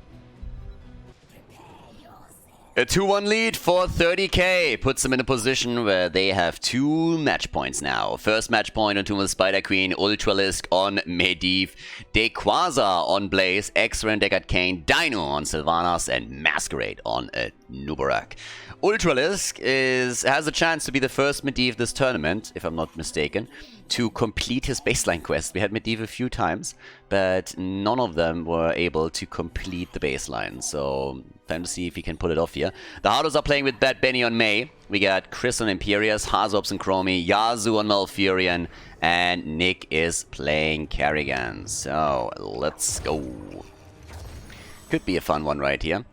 A 2-1 lead for 30k puts them in a position where they have 2 match points now. First match point on Tomb of the Spider Queen, Ultralisk on Medivh, Dequaza on Blaze, X-Ray and Deckard Cain, Dino on Sylvanas, and Masquerade on Nubarak. Ultralisk has a chance to be the first Medivh this tournament, if I'm not mistaken, to complete his baseline quest. We had Medivh a few times, but none of them were able to complete the baseline. So, time to see if he can pull it off here. The Hardos are playing with Bad Benny on May. We got Chris on Imperius, Hazops and Chromie, Yazoo on Malfurion, and Nick is playing Kerrigan. So, let's go. Could be a fun one right here.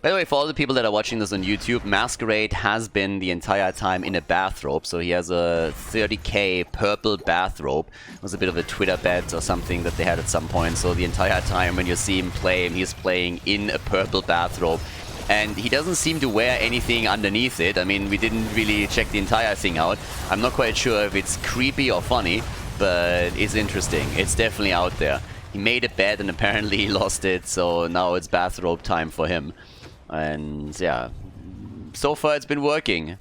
By the way, for all the people that are watching this on YouTube, Masquerade has been the entire time in a bathrobe, so he has a 30k purple bathrobe. It was a bit of a Twitter bet or something that they had at some point, so the entire time when you see him play, he's playing in a purple bathrobe. And he doesn't seem to wear anything underneath it. I mean, we didn't really check the entire thing out. I'm not quite sure if it's creepy or funny, but it's interesting. It's definitely out there. He made a bet and apparently he lost it, so now it's bathrobe time for him. And yeah, so far it's been working.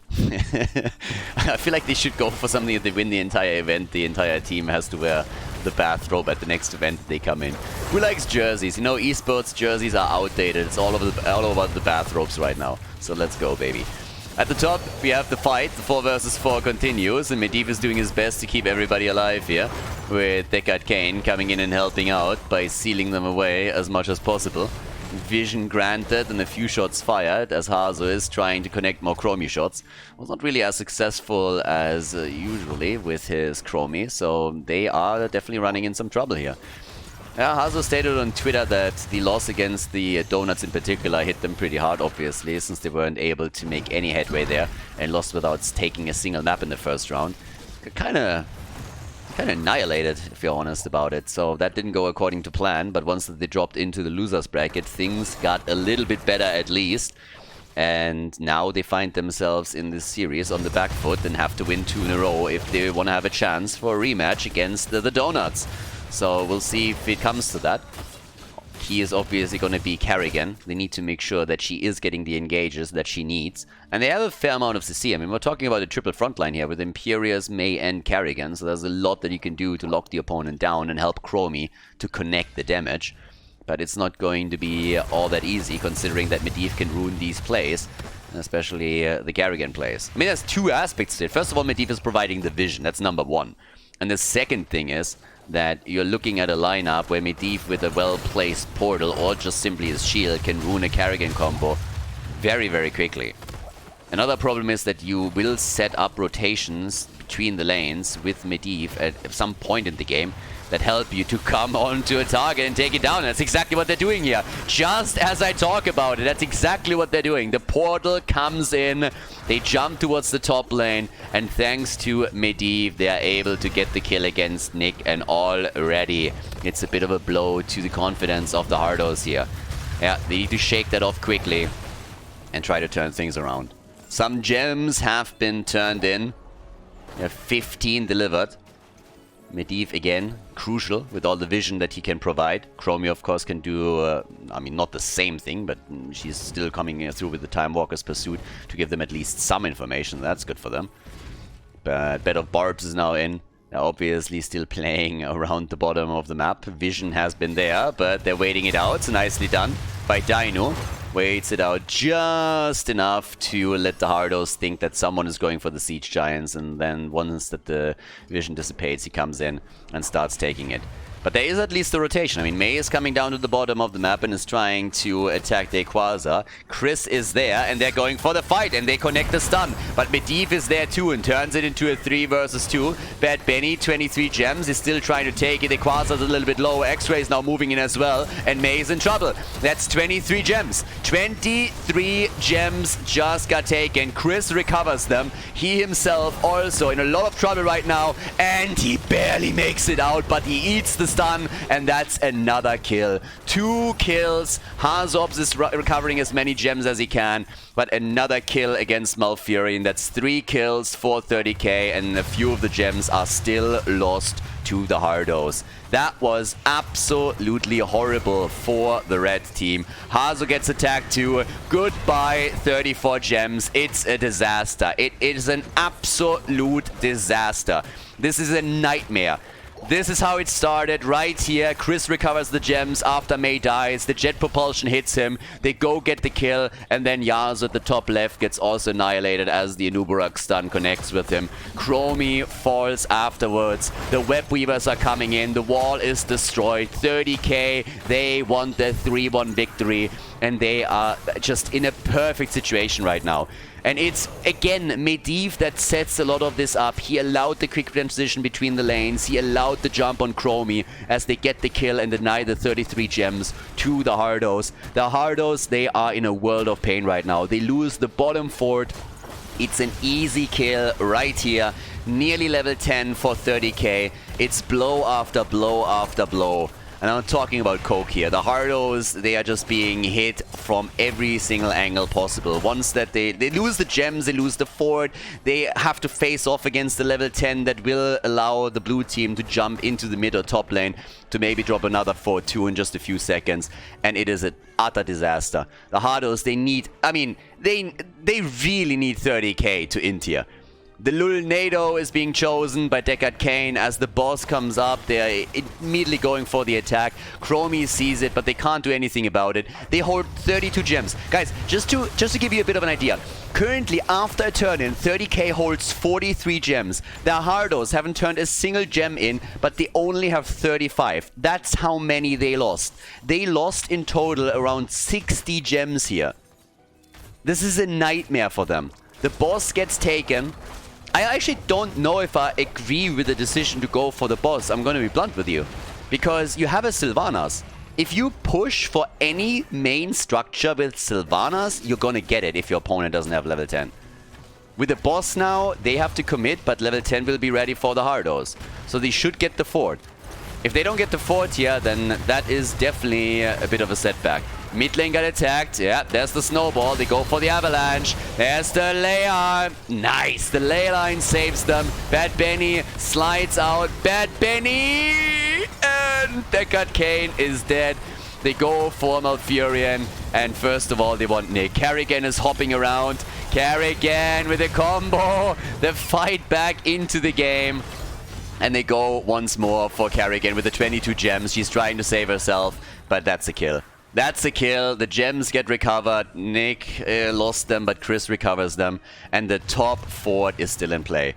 I feel like they should go for something. If they win the entire event, the entire team has to wear the bathrobe at the next event they come in. Who likes jerseys? You know, esports jerseys are outdated. It's all over the bathrobes right now. So let's go, baby. At the top, we have the fight. The 4 versus 4 continues, and Medivh is doing his best to keep everybody alive here, with Deckard Cain coming in and helping out by sealing them away as much as possible. Vision granted and a few shots fired, as Hazo is trying to connect more Chromie shots. Was not really as successful as usually with his Chromie, so they are definitely running in some trouble here. Yeah, Hazo stated on Twitter that the loss against the Donuts in particular hit them pretty hard, obviously, since they weren't able to make any headway there and lost without taking a single map in the first round. Kind of kind of annihilated, if you're honest about it. So that didn't go according to plan, but once they dropped into the losers bracket, things got a little bit better at least. And now they find themselves in this series on the back foot and have to win 2 in a row if they want to have a chance for a rematch against the Donuts. So we'll see if it comes to that. Key is obviously going to be Kerrigan. They need to make sure that she is getting the engages that she needs. And they have a fair amount of CC. I mean, we're talking about a triple frontline here with Imperius, May, and Kerrigan. So there's a lot that you can do to lock the opponent down and help Chromie to connect the damage. But it's not going to be all that easy, considering that Medivh can ruin these plays, especially the Kerrigan plays. I mean, there's 2 aspects to it. First of all, Medivh is providing the vision. That's number 1. And the second thing is that you're looking at a lineup where Medivh with a well-placed portal or just simply his shield can ruin a Kerrigan combo very, very quickly. Another problem is that you will set up rotations between the lanes with Medivh at some point in the game that help you to come onto a target and take it down. That's exactly what they're doing here. Just as I talk about it, that's exactly what they're doing. The portal comes in, they jump towards the top lane, and thanks to Medivh, they are able to get the kill against Nick, and already it's a bit of a blow to the confidence of the Hardos here. Yeah, they need to shake that off quickly and try to turn things around. Some gems have been turned in. They have 15 delivered. Medivh again, crucial with all the vision that he can provide. Chromie, of course, can do, I mean, not the same thing, but she's still coming through with the Time Walker's Pursuit to give them at least some information. That's good for them. But Bed of Barbs is now in. They're obviously still playing around the bottom of the map. Vision has been there, but they're waiting it out. So nicely done by Dino. Waits it out just enough to let the Hardos think that someone is going for the Siege Giants, and then once that the vision dissipates, he comes in and starts taking it. But there is at least a rotation. I mean, May is coming down to the bottom of the map and is trying to attack Quasar. Chris is there, and they're going for the fight, and they connect the stun. But Medivh is there too, and turns it into a 3 versus 2. Bad Benny, 23 gems, is still trying to take it. Quasar's a little bit low. X-Ray is now moving in as well, and May is in trouble. That's 23 gems. 23 gems just got taken. Chris recovers them. He himself also in a lot of trouble right now, and he barely makes it out, but he eats the stun, and that's another kill. 2 kills. Hardos is recovering as many gems as he can, but another kill against Malfurion. That's 3 kills for 30k, and a few of the gems are still lost to the Hardos. That was absolutely horrible for the red team. Hazo gets attacked too. Goodbye, 34 gems. It's a disaster. It is an absolute disaster. This is a nightmare. This is how it started right here. Chris recovers the gems after May dies. The jet propulsion hits him. They go get the kill. And then Yaz at the top left gets also annihilated as the Anubarak stun connects with him. Chromie falls afterwards. The web weavers are coming in. The wall is destroyed. 30k. They want the 3-1 victory. And they are just in a perfect situation right now. And it's, again, Medivh that sets a lot of this up. He allowed the quick transition between the lanes. He allowed the jump on Chromie as they get the kill and deny the 33 gems to the Hardos. The Hardos, they are in a world of pain right now. They lose the bottom fort. It's an easy kill right here. Nearly level 10 for 30k. It's blow after blow after blow. And I'm talking about Coke here. The Hardos, they are just being hit from every single angle possible. Once that they lose the gems, they lose the fort, they have to face off against the level 10 that will allow the blue team to jump into the mid or top lane to maybe drop another fort too in just a few seconds. And it is an utter disaster. The Hardos, they need, I mean, they really need 30k to int here. The Lulnado is being chosen by Deckard Cain as the boss comes up. They're immediately going for the attack. Chromie sees it, but they can't do anything about it. They hold 32 gems. Guys, just to give you a bit of an idea. Currently, after a turn-in, 30k holds 43 gems. The Hardos haven't turned a single gem in, but they only have 35. That's how many they lost. They lost in total around 60 gems here. This is a nightmare for them. The boss gets taken. I actually don't know if I agree with the decision to go for the boss. I'm going to be blunt with you. Because you have a Sylvanas. If you push for any main structure with Sylvanas, you're going to get it if your opponent doesn't have level 10. With the boss now, they have to commit, but level 10 will be ready for the Hardos. So they should get the fort. If they don't get the fort here, then that is definitely a bit of a setback. Mid lane got attacked. Yeah, there's the snowball. They go for the avalanche. There's the layer. Nice. The ley line saves them. Bad Benny slides out. Bad Benny! And Deckard Cain is dead. They go for Malfurion. And first of all, they want Nick. Carrigan is hopping around. Carrigan with a combo. The fight back into the game. And they go once more for Carrigan with the 22 gems. She's trying to save herself, but that's a kill. That's a kill. The gems get recovered. Nick lost them, but Chris recovers them. And the top fort is still in play.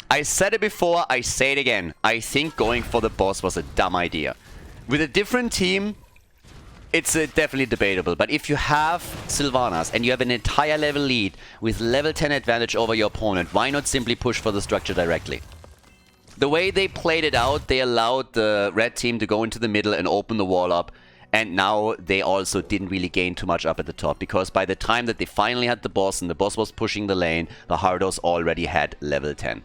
I said it before, I say it again. I think going for the boss was a dumb idea. With a different team, it's definitely debatable. But if you have Sylvanas and you have an entire level lead with level 10 advantage over your opponent, why not simply push for the structure directly? The way they played it out, they allowed the red team to go into the middle and open the wall up. And now they also didn't really gain too much up at the top. Because by the time that they finally had the boss and the boss was pushing the lane, the Hardos already had level 10.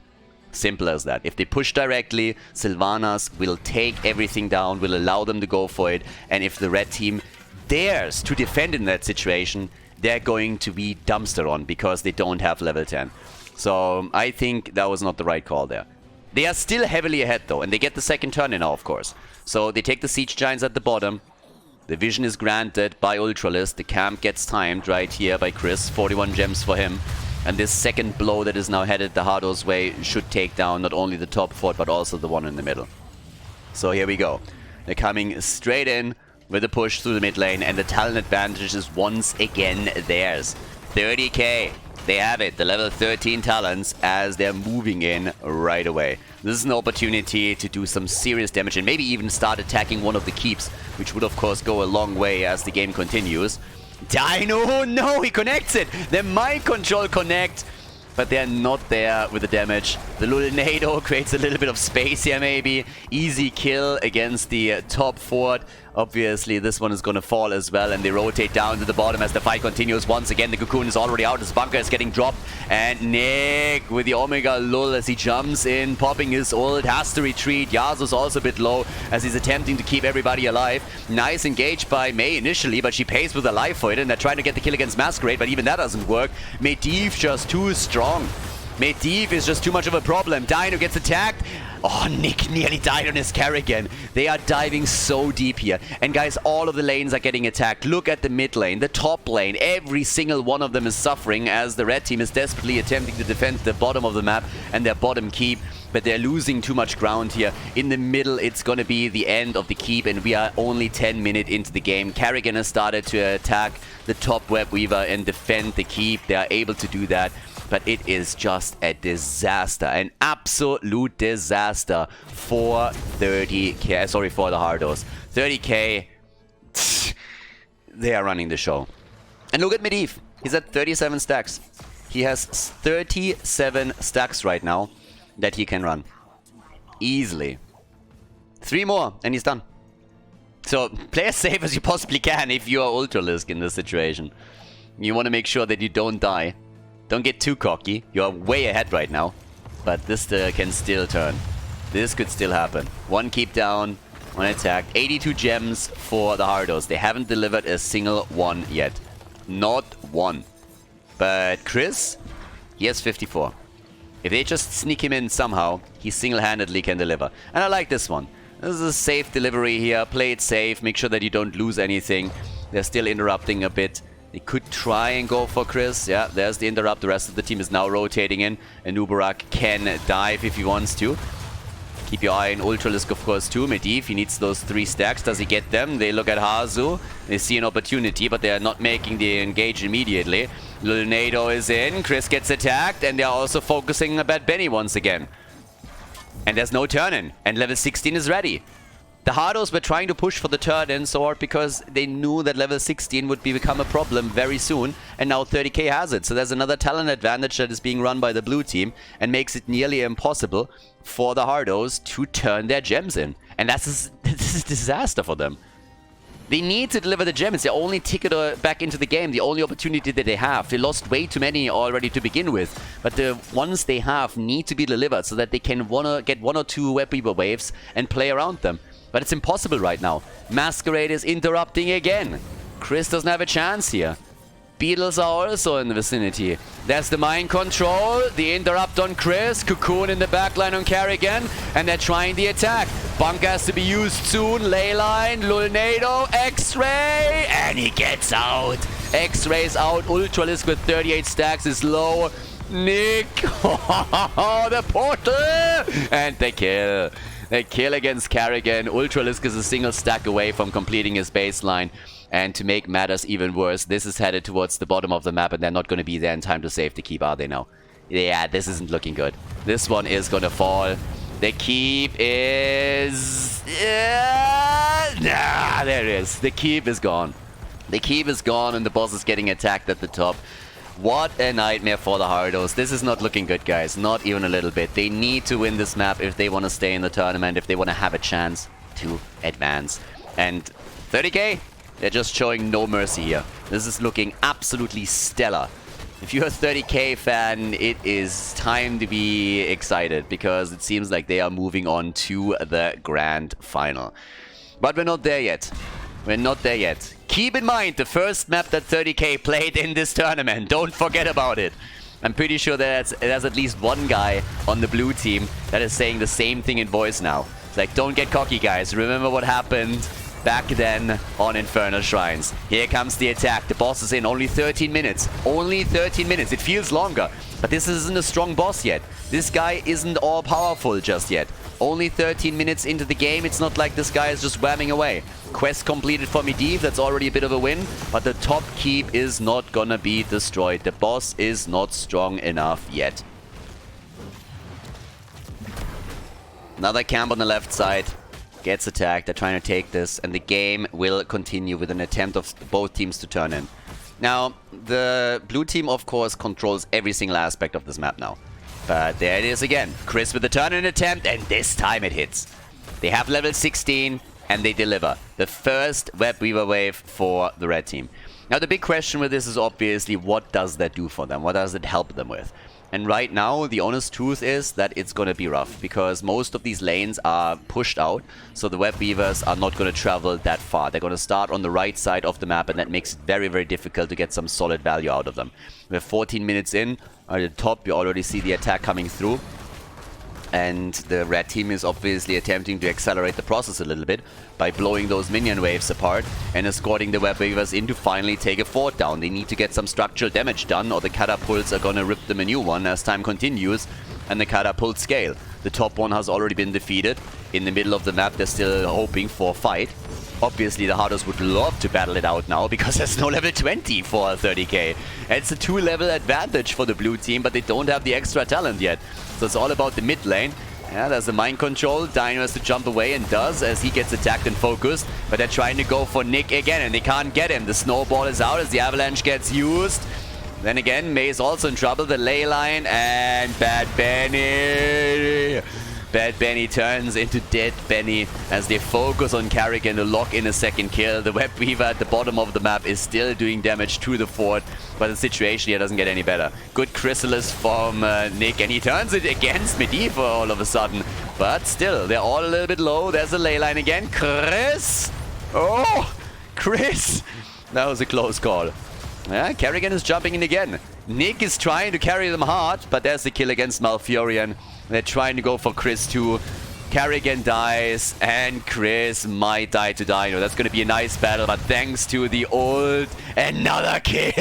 Simple as that. If they push directly, Sylvanas will take everything down, will allow them to go for it. And if the red team dares to defend in that situation, they're going to be dumpster on because they don't have level 10. So I think that was not the right call there. They are still heavily ahead though, and they get the second turn in now, of course. So they take the Siege Giants at the bottom. The vision is granted by Ultralist. The camp gets timed right here by Chris. 41 gems for him. And this second blow that is now headed the Hardos way should take down not only the top fort, but also the one in the middle. So here we go. They're coming straight in with a push through the mid lane, and the talent advantage is once again theirs. 30k. They have it, the level 13 talents, as they're moving in right away. This is an opportunity to do some serious damage and maybe even start attacking one of the keeps, which would of course go a long way as the game continues. Dino, no, he connects it! The mind control connect, but they're not there with the damage. The Lulnado creates a little bit of space here maybe. Easy kill against the top fort. Obviously, this one is going to fall as well, and they rotate down to the bottom as the fight continues. Once again, the Cocoon is already out. His bunker is getting dropped, and Nick with the Omega Lull as he jumps in, popping his ult, has to retreat. Yasuo's also a bit low as he's attempting to keep everybody alive. Nice engage by Mei initially, but she pays with a life for it, and they're trying to get the kill against Masquerade, but even that doesn't work. Medivh just too strong. Medivh is just too much of a problem. Dino gets attacked. Oh, Nick nearly died on his Carrigan. They are diving so deep here. And guys, all of the lanes are getting attacked. Look at the mid lane, the top lane. Every single one of them is suffering as the red team is desperately attempting to defend the bottom of the map and their bottom keep. But they're losing too much ground here. In the middle, it's going to be the end of the keep, and we are only 10 minutes into the game. Carrigan has started to attack the top web weaver and defend the keep. They are able to do that. But it is just a disaster, an absolute disaster for 30k, sorry, for the Hardos. 30k, they are running the show. And look at Medivh, he's at 37 stacks. He has 37 stacks right now that he can run. Easily. 3 more, and he's done. So, play as safe as you possibly can if you are Ultralisk in this situation. You want to make sure that you don't die. Don't get too cocky. You're way ahead right now. But this can still turn. This could still happen. 1 keep down, 1 attack. 82 gems for the Hardos. They haven't delivered a single one yet. Not one. But Chris, he has 54. If they just sneak him in somehow, he single-handedly can deliver. And I like this one. This is a safe delivery here. Play it safe. Make sure that you don't lose anything. They're still interrupting a bit. They could try and go for Chris. Yeah, there's the interrupt. The rest of the team is now rotating in. And Nubarak can dive if he wants to. Keep your eye on Ultralisk, of course, too. Medivh, he needs those 3 stacks. Does he get them? They look at Hazu. They see an opportunity, but they are not making the engage immediately. Lulnado is in. Chris gets attacked. And they are also focusing about Benny once again. And there's no turn-in. And level 16 is ready. The Hardos were trying to push for the turn-in sword because they knew that level 16 would become a problem very soon, and now 30k has it. So there's another talent advantage that is being run by the blue team and makes it nearly impossible for the Hardos to turn their gems in. And this is a disaster for them. They need to deliver the gem. It's their only ticket back into the game, the only opportunity that they have. They lost way too many already to begin with, but the ones they have need to be delivered so that they can get 1 or 2 Web Weaver waves and play around them. But it's impossible right now. Masquerade is interrupting again. Chris doesn't have a chance here. Beetles are also in the vicinity. There's the mind control, the interrupt on Chris, Cocoon in the backline on Carrigan, and they're trying the attack. Bunker has to be used soon. Leyline, Lulnado, X-Ray, and he gets out. X-Ray's out. Ultralisk with 38 stacks is low. Nick, the portal, and they kill. They kill against Carrigan. Ultralisk is a single stack away from completing his baseline. And to make matters even worse, this is headed towards the bottom of the map, and they're not going to be there in time to save the keep, are they now? Yeah, this isn't looking good. This one is going to fall. The keep is... Nah, there it is. The keep is gone. The keep is gone, and the boss is getting attacked at the top. What a nightmare for the Hardos. This is not looking good, guys. Not even a little bit. They need to win this map if they want to stay in the tournament, if they want to have a chance to advance. And 30k? They're just showing no mercy here. This is looking absolutely stellar. If you're a 30k fan, it is time to be excited, because it seems like they are moving on to the grand final. But we're not there yet. We're not there yet. Keep in mind the first map that 30k played in this tournament. Don't forget about it. I'm pretty sure that there's at least one guy on the blue team that is saying the same thing in voice now. It's like, don't get cocky, guys. Remember what happened back then on Infernal Shrines. Here comes the attack. The boss is in. Only 13 minutes. Only 13 minutes. It feels longer. But this isn't a strong boss yet. This guy isn't all powerful just yet. Only 13 minutes into the game. It's not like this guy is just whamming away. Quest completed for Medivh. That's already a bit of a win. But the top keep is not gonna be destroyed. The boss is not strong enough yet. Another camp on the left side. Gets attacked. They're trying to take this, and the game will continue with an attempt of both teams to turn in. Now, the blue team, of course, controls every single aspect of this map now. But there it is again. Chris with the turn-in attempt, and this time it hits. They have level 16, and they deliver. The first Web Weaver wave for the red team. Now, the big question with this is obviously, what does that do for them? What does it help them with? And right now, the honest truth is that it's going to be rough, because most of these lanes are pushed out, so the Web Weavers are not going to travel that far. They're going to start on the right side of the map, and that makes it very, very difficult to get some solid value out of them. We're 14 minutes in. At the top, you already see the attack coming through. And the red team is obviously attempting to accelerate the process a little bit by blowing those minion waves apart and escorting the Web Weavers in to finally take a fort down. They need to get some structural damage done, or the catapults are gonna rip them a new one as time continues and the catapults scale. The top one has already been defeated. In the middle of the map, they're still hoping for a fight. Obviously, the Hardos would love to battle it out now, because there's no level 20 for 30k. It's a 2-level advantage for the blue team, but they don't have the extra talent yet. So it's all about the mid lane. Yeah, there's the mind control. Dino has to jump away, and does, as he gets attacked and focused. But they're trying to go for Nick again, and they can't get him. The snowball is out as the avalanche gets used. Then again, May is also in trouble. The ley line, and Bad Benny. Bad Benny turns into Dead Benny as they focus on Carrigan to lock in a second kill. The Web Weaver at the bottom of the map is still doing damage to the fort, but the situation here doesn't get any better. Good Chrysalis from Nick, and he turns it against Medivh all of a sudden. But still, they're all a little bit low. There's a ley line again. Chris! Oh! Chris! That was a close call. Yeah, Carrigan is jumping in again. Nick is trying to carry them hard, but there's the kill against Malfurion. They're trying to go for Chris too. Carrigan dies, and Chris might die to Dino. That's going to be a nice battle, but thanks to the ult, another kill!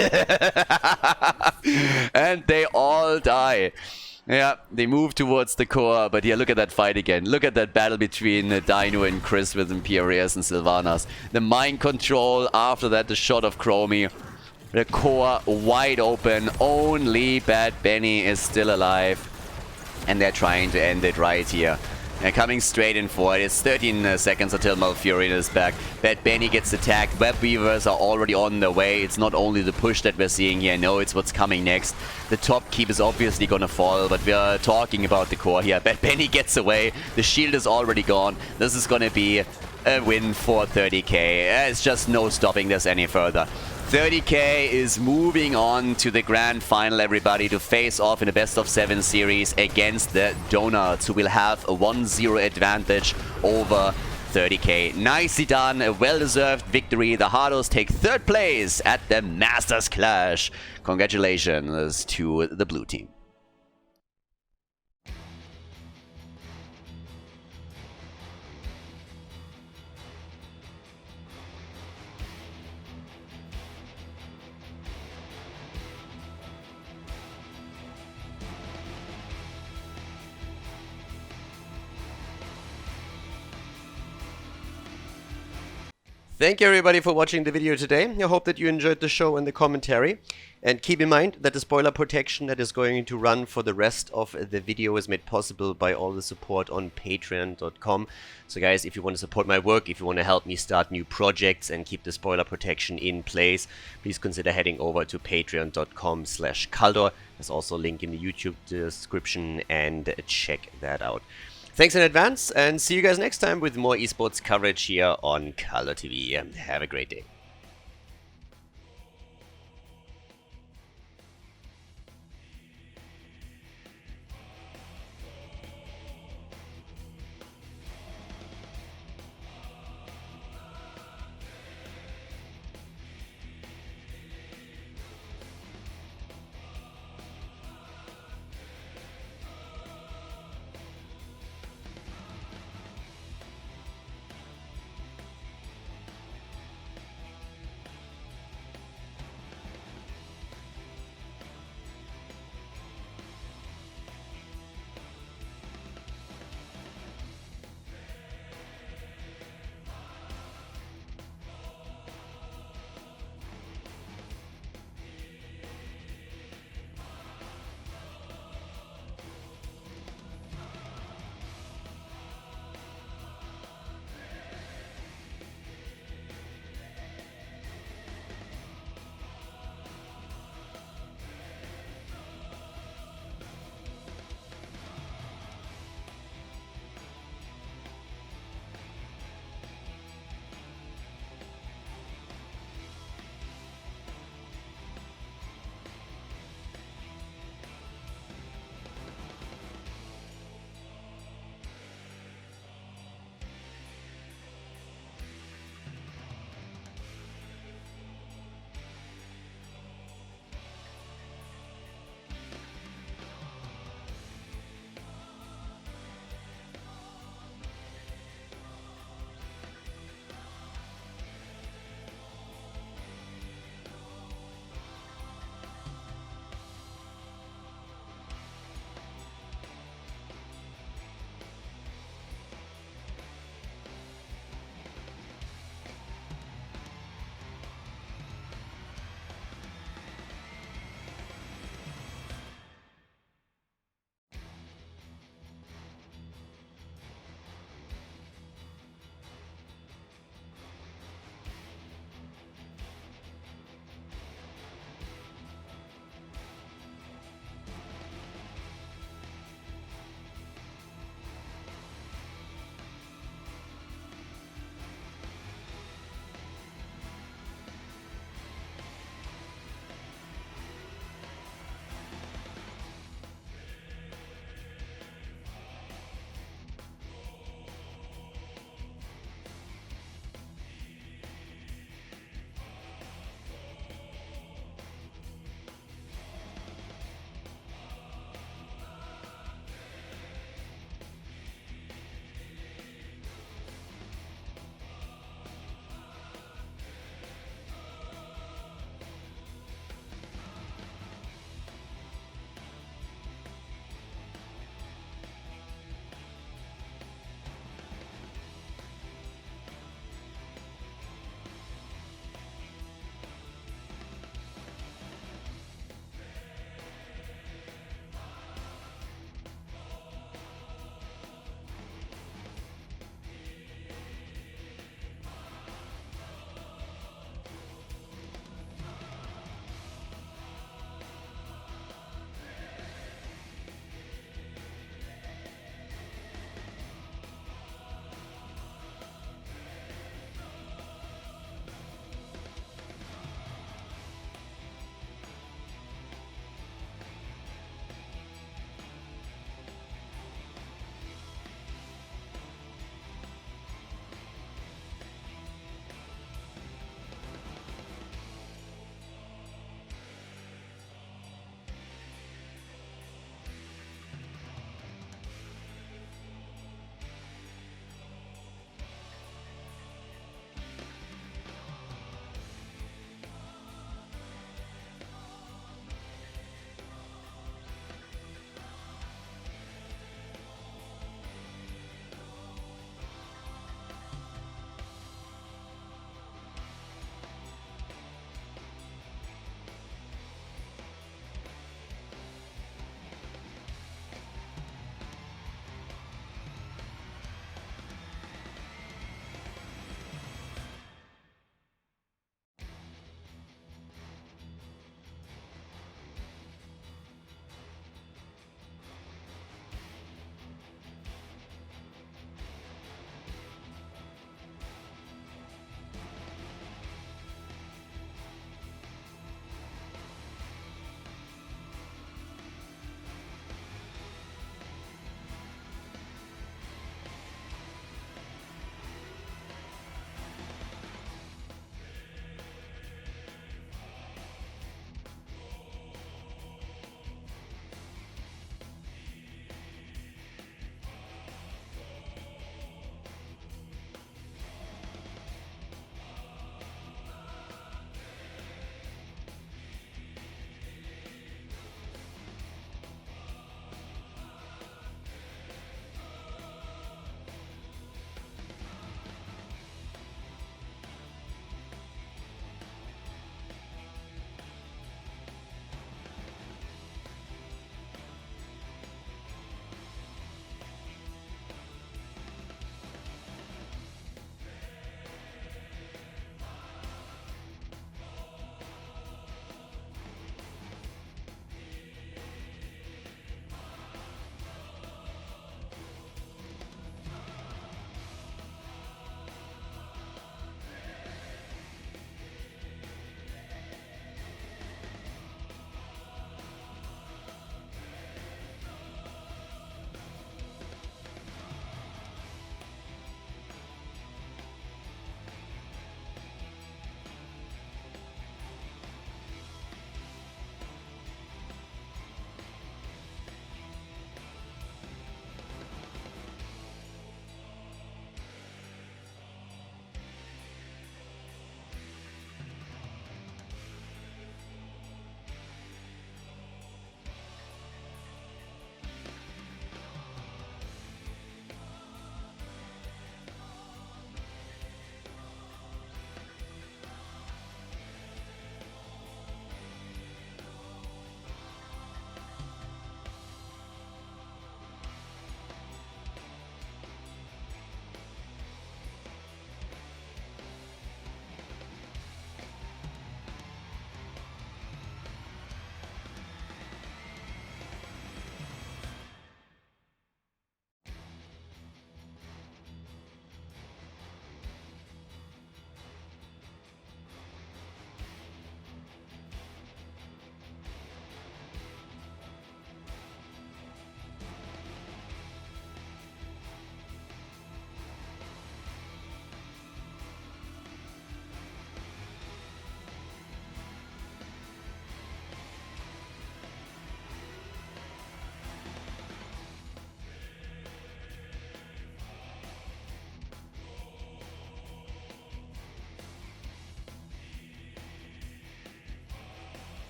And they all die. Yeah, they move towards the core, but yeah, look at that fight again. Look at that battle between Dino and Chris with Imperius and Sylvanas. The mind control, after that the shot of Chromie. The core wide open, only Bad Benny is still alive. And they're trying to end it right here. They're coming straight in for it. It's 13 seconds until Malfurion is back. Bad Benny gets attacked. Web Weavers are already on their way. It's not only the push that we're seeing here. No, it's what's coming next. The top keep is obviously gonna fall, but we're talking about the core here. Bad Benny gets away. The shield is already gone. This is gonna be a win for 30k. It's just no stopping this any further. 30k is moving on to the grand final, everybody, to face off in a best-of-7 series against the Donuts, who will have a 1-0 advantage over 30k. Nicely done, a well-deserved victory. The Hardos take 3rd place at the Masters Clash. Congratulations to the blue team. Thank you everybody for watching the video today. I hope that you enjoyed the show and the commentary. And keep in mind that the spoiler protection that is going to run for the rest of the video is made possible by all the support on patreon.com. So guys, if you want to support my work, if you want to help me start new projects and keep the spoiler protection in place, please consider heading over to patreon.com/Khaldor. There's also a link in the YouTube description, and check that out. Thanks in advance, and see you guys next time with more esports coverage here on Khaldor TV. Have a great day.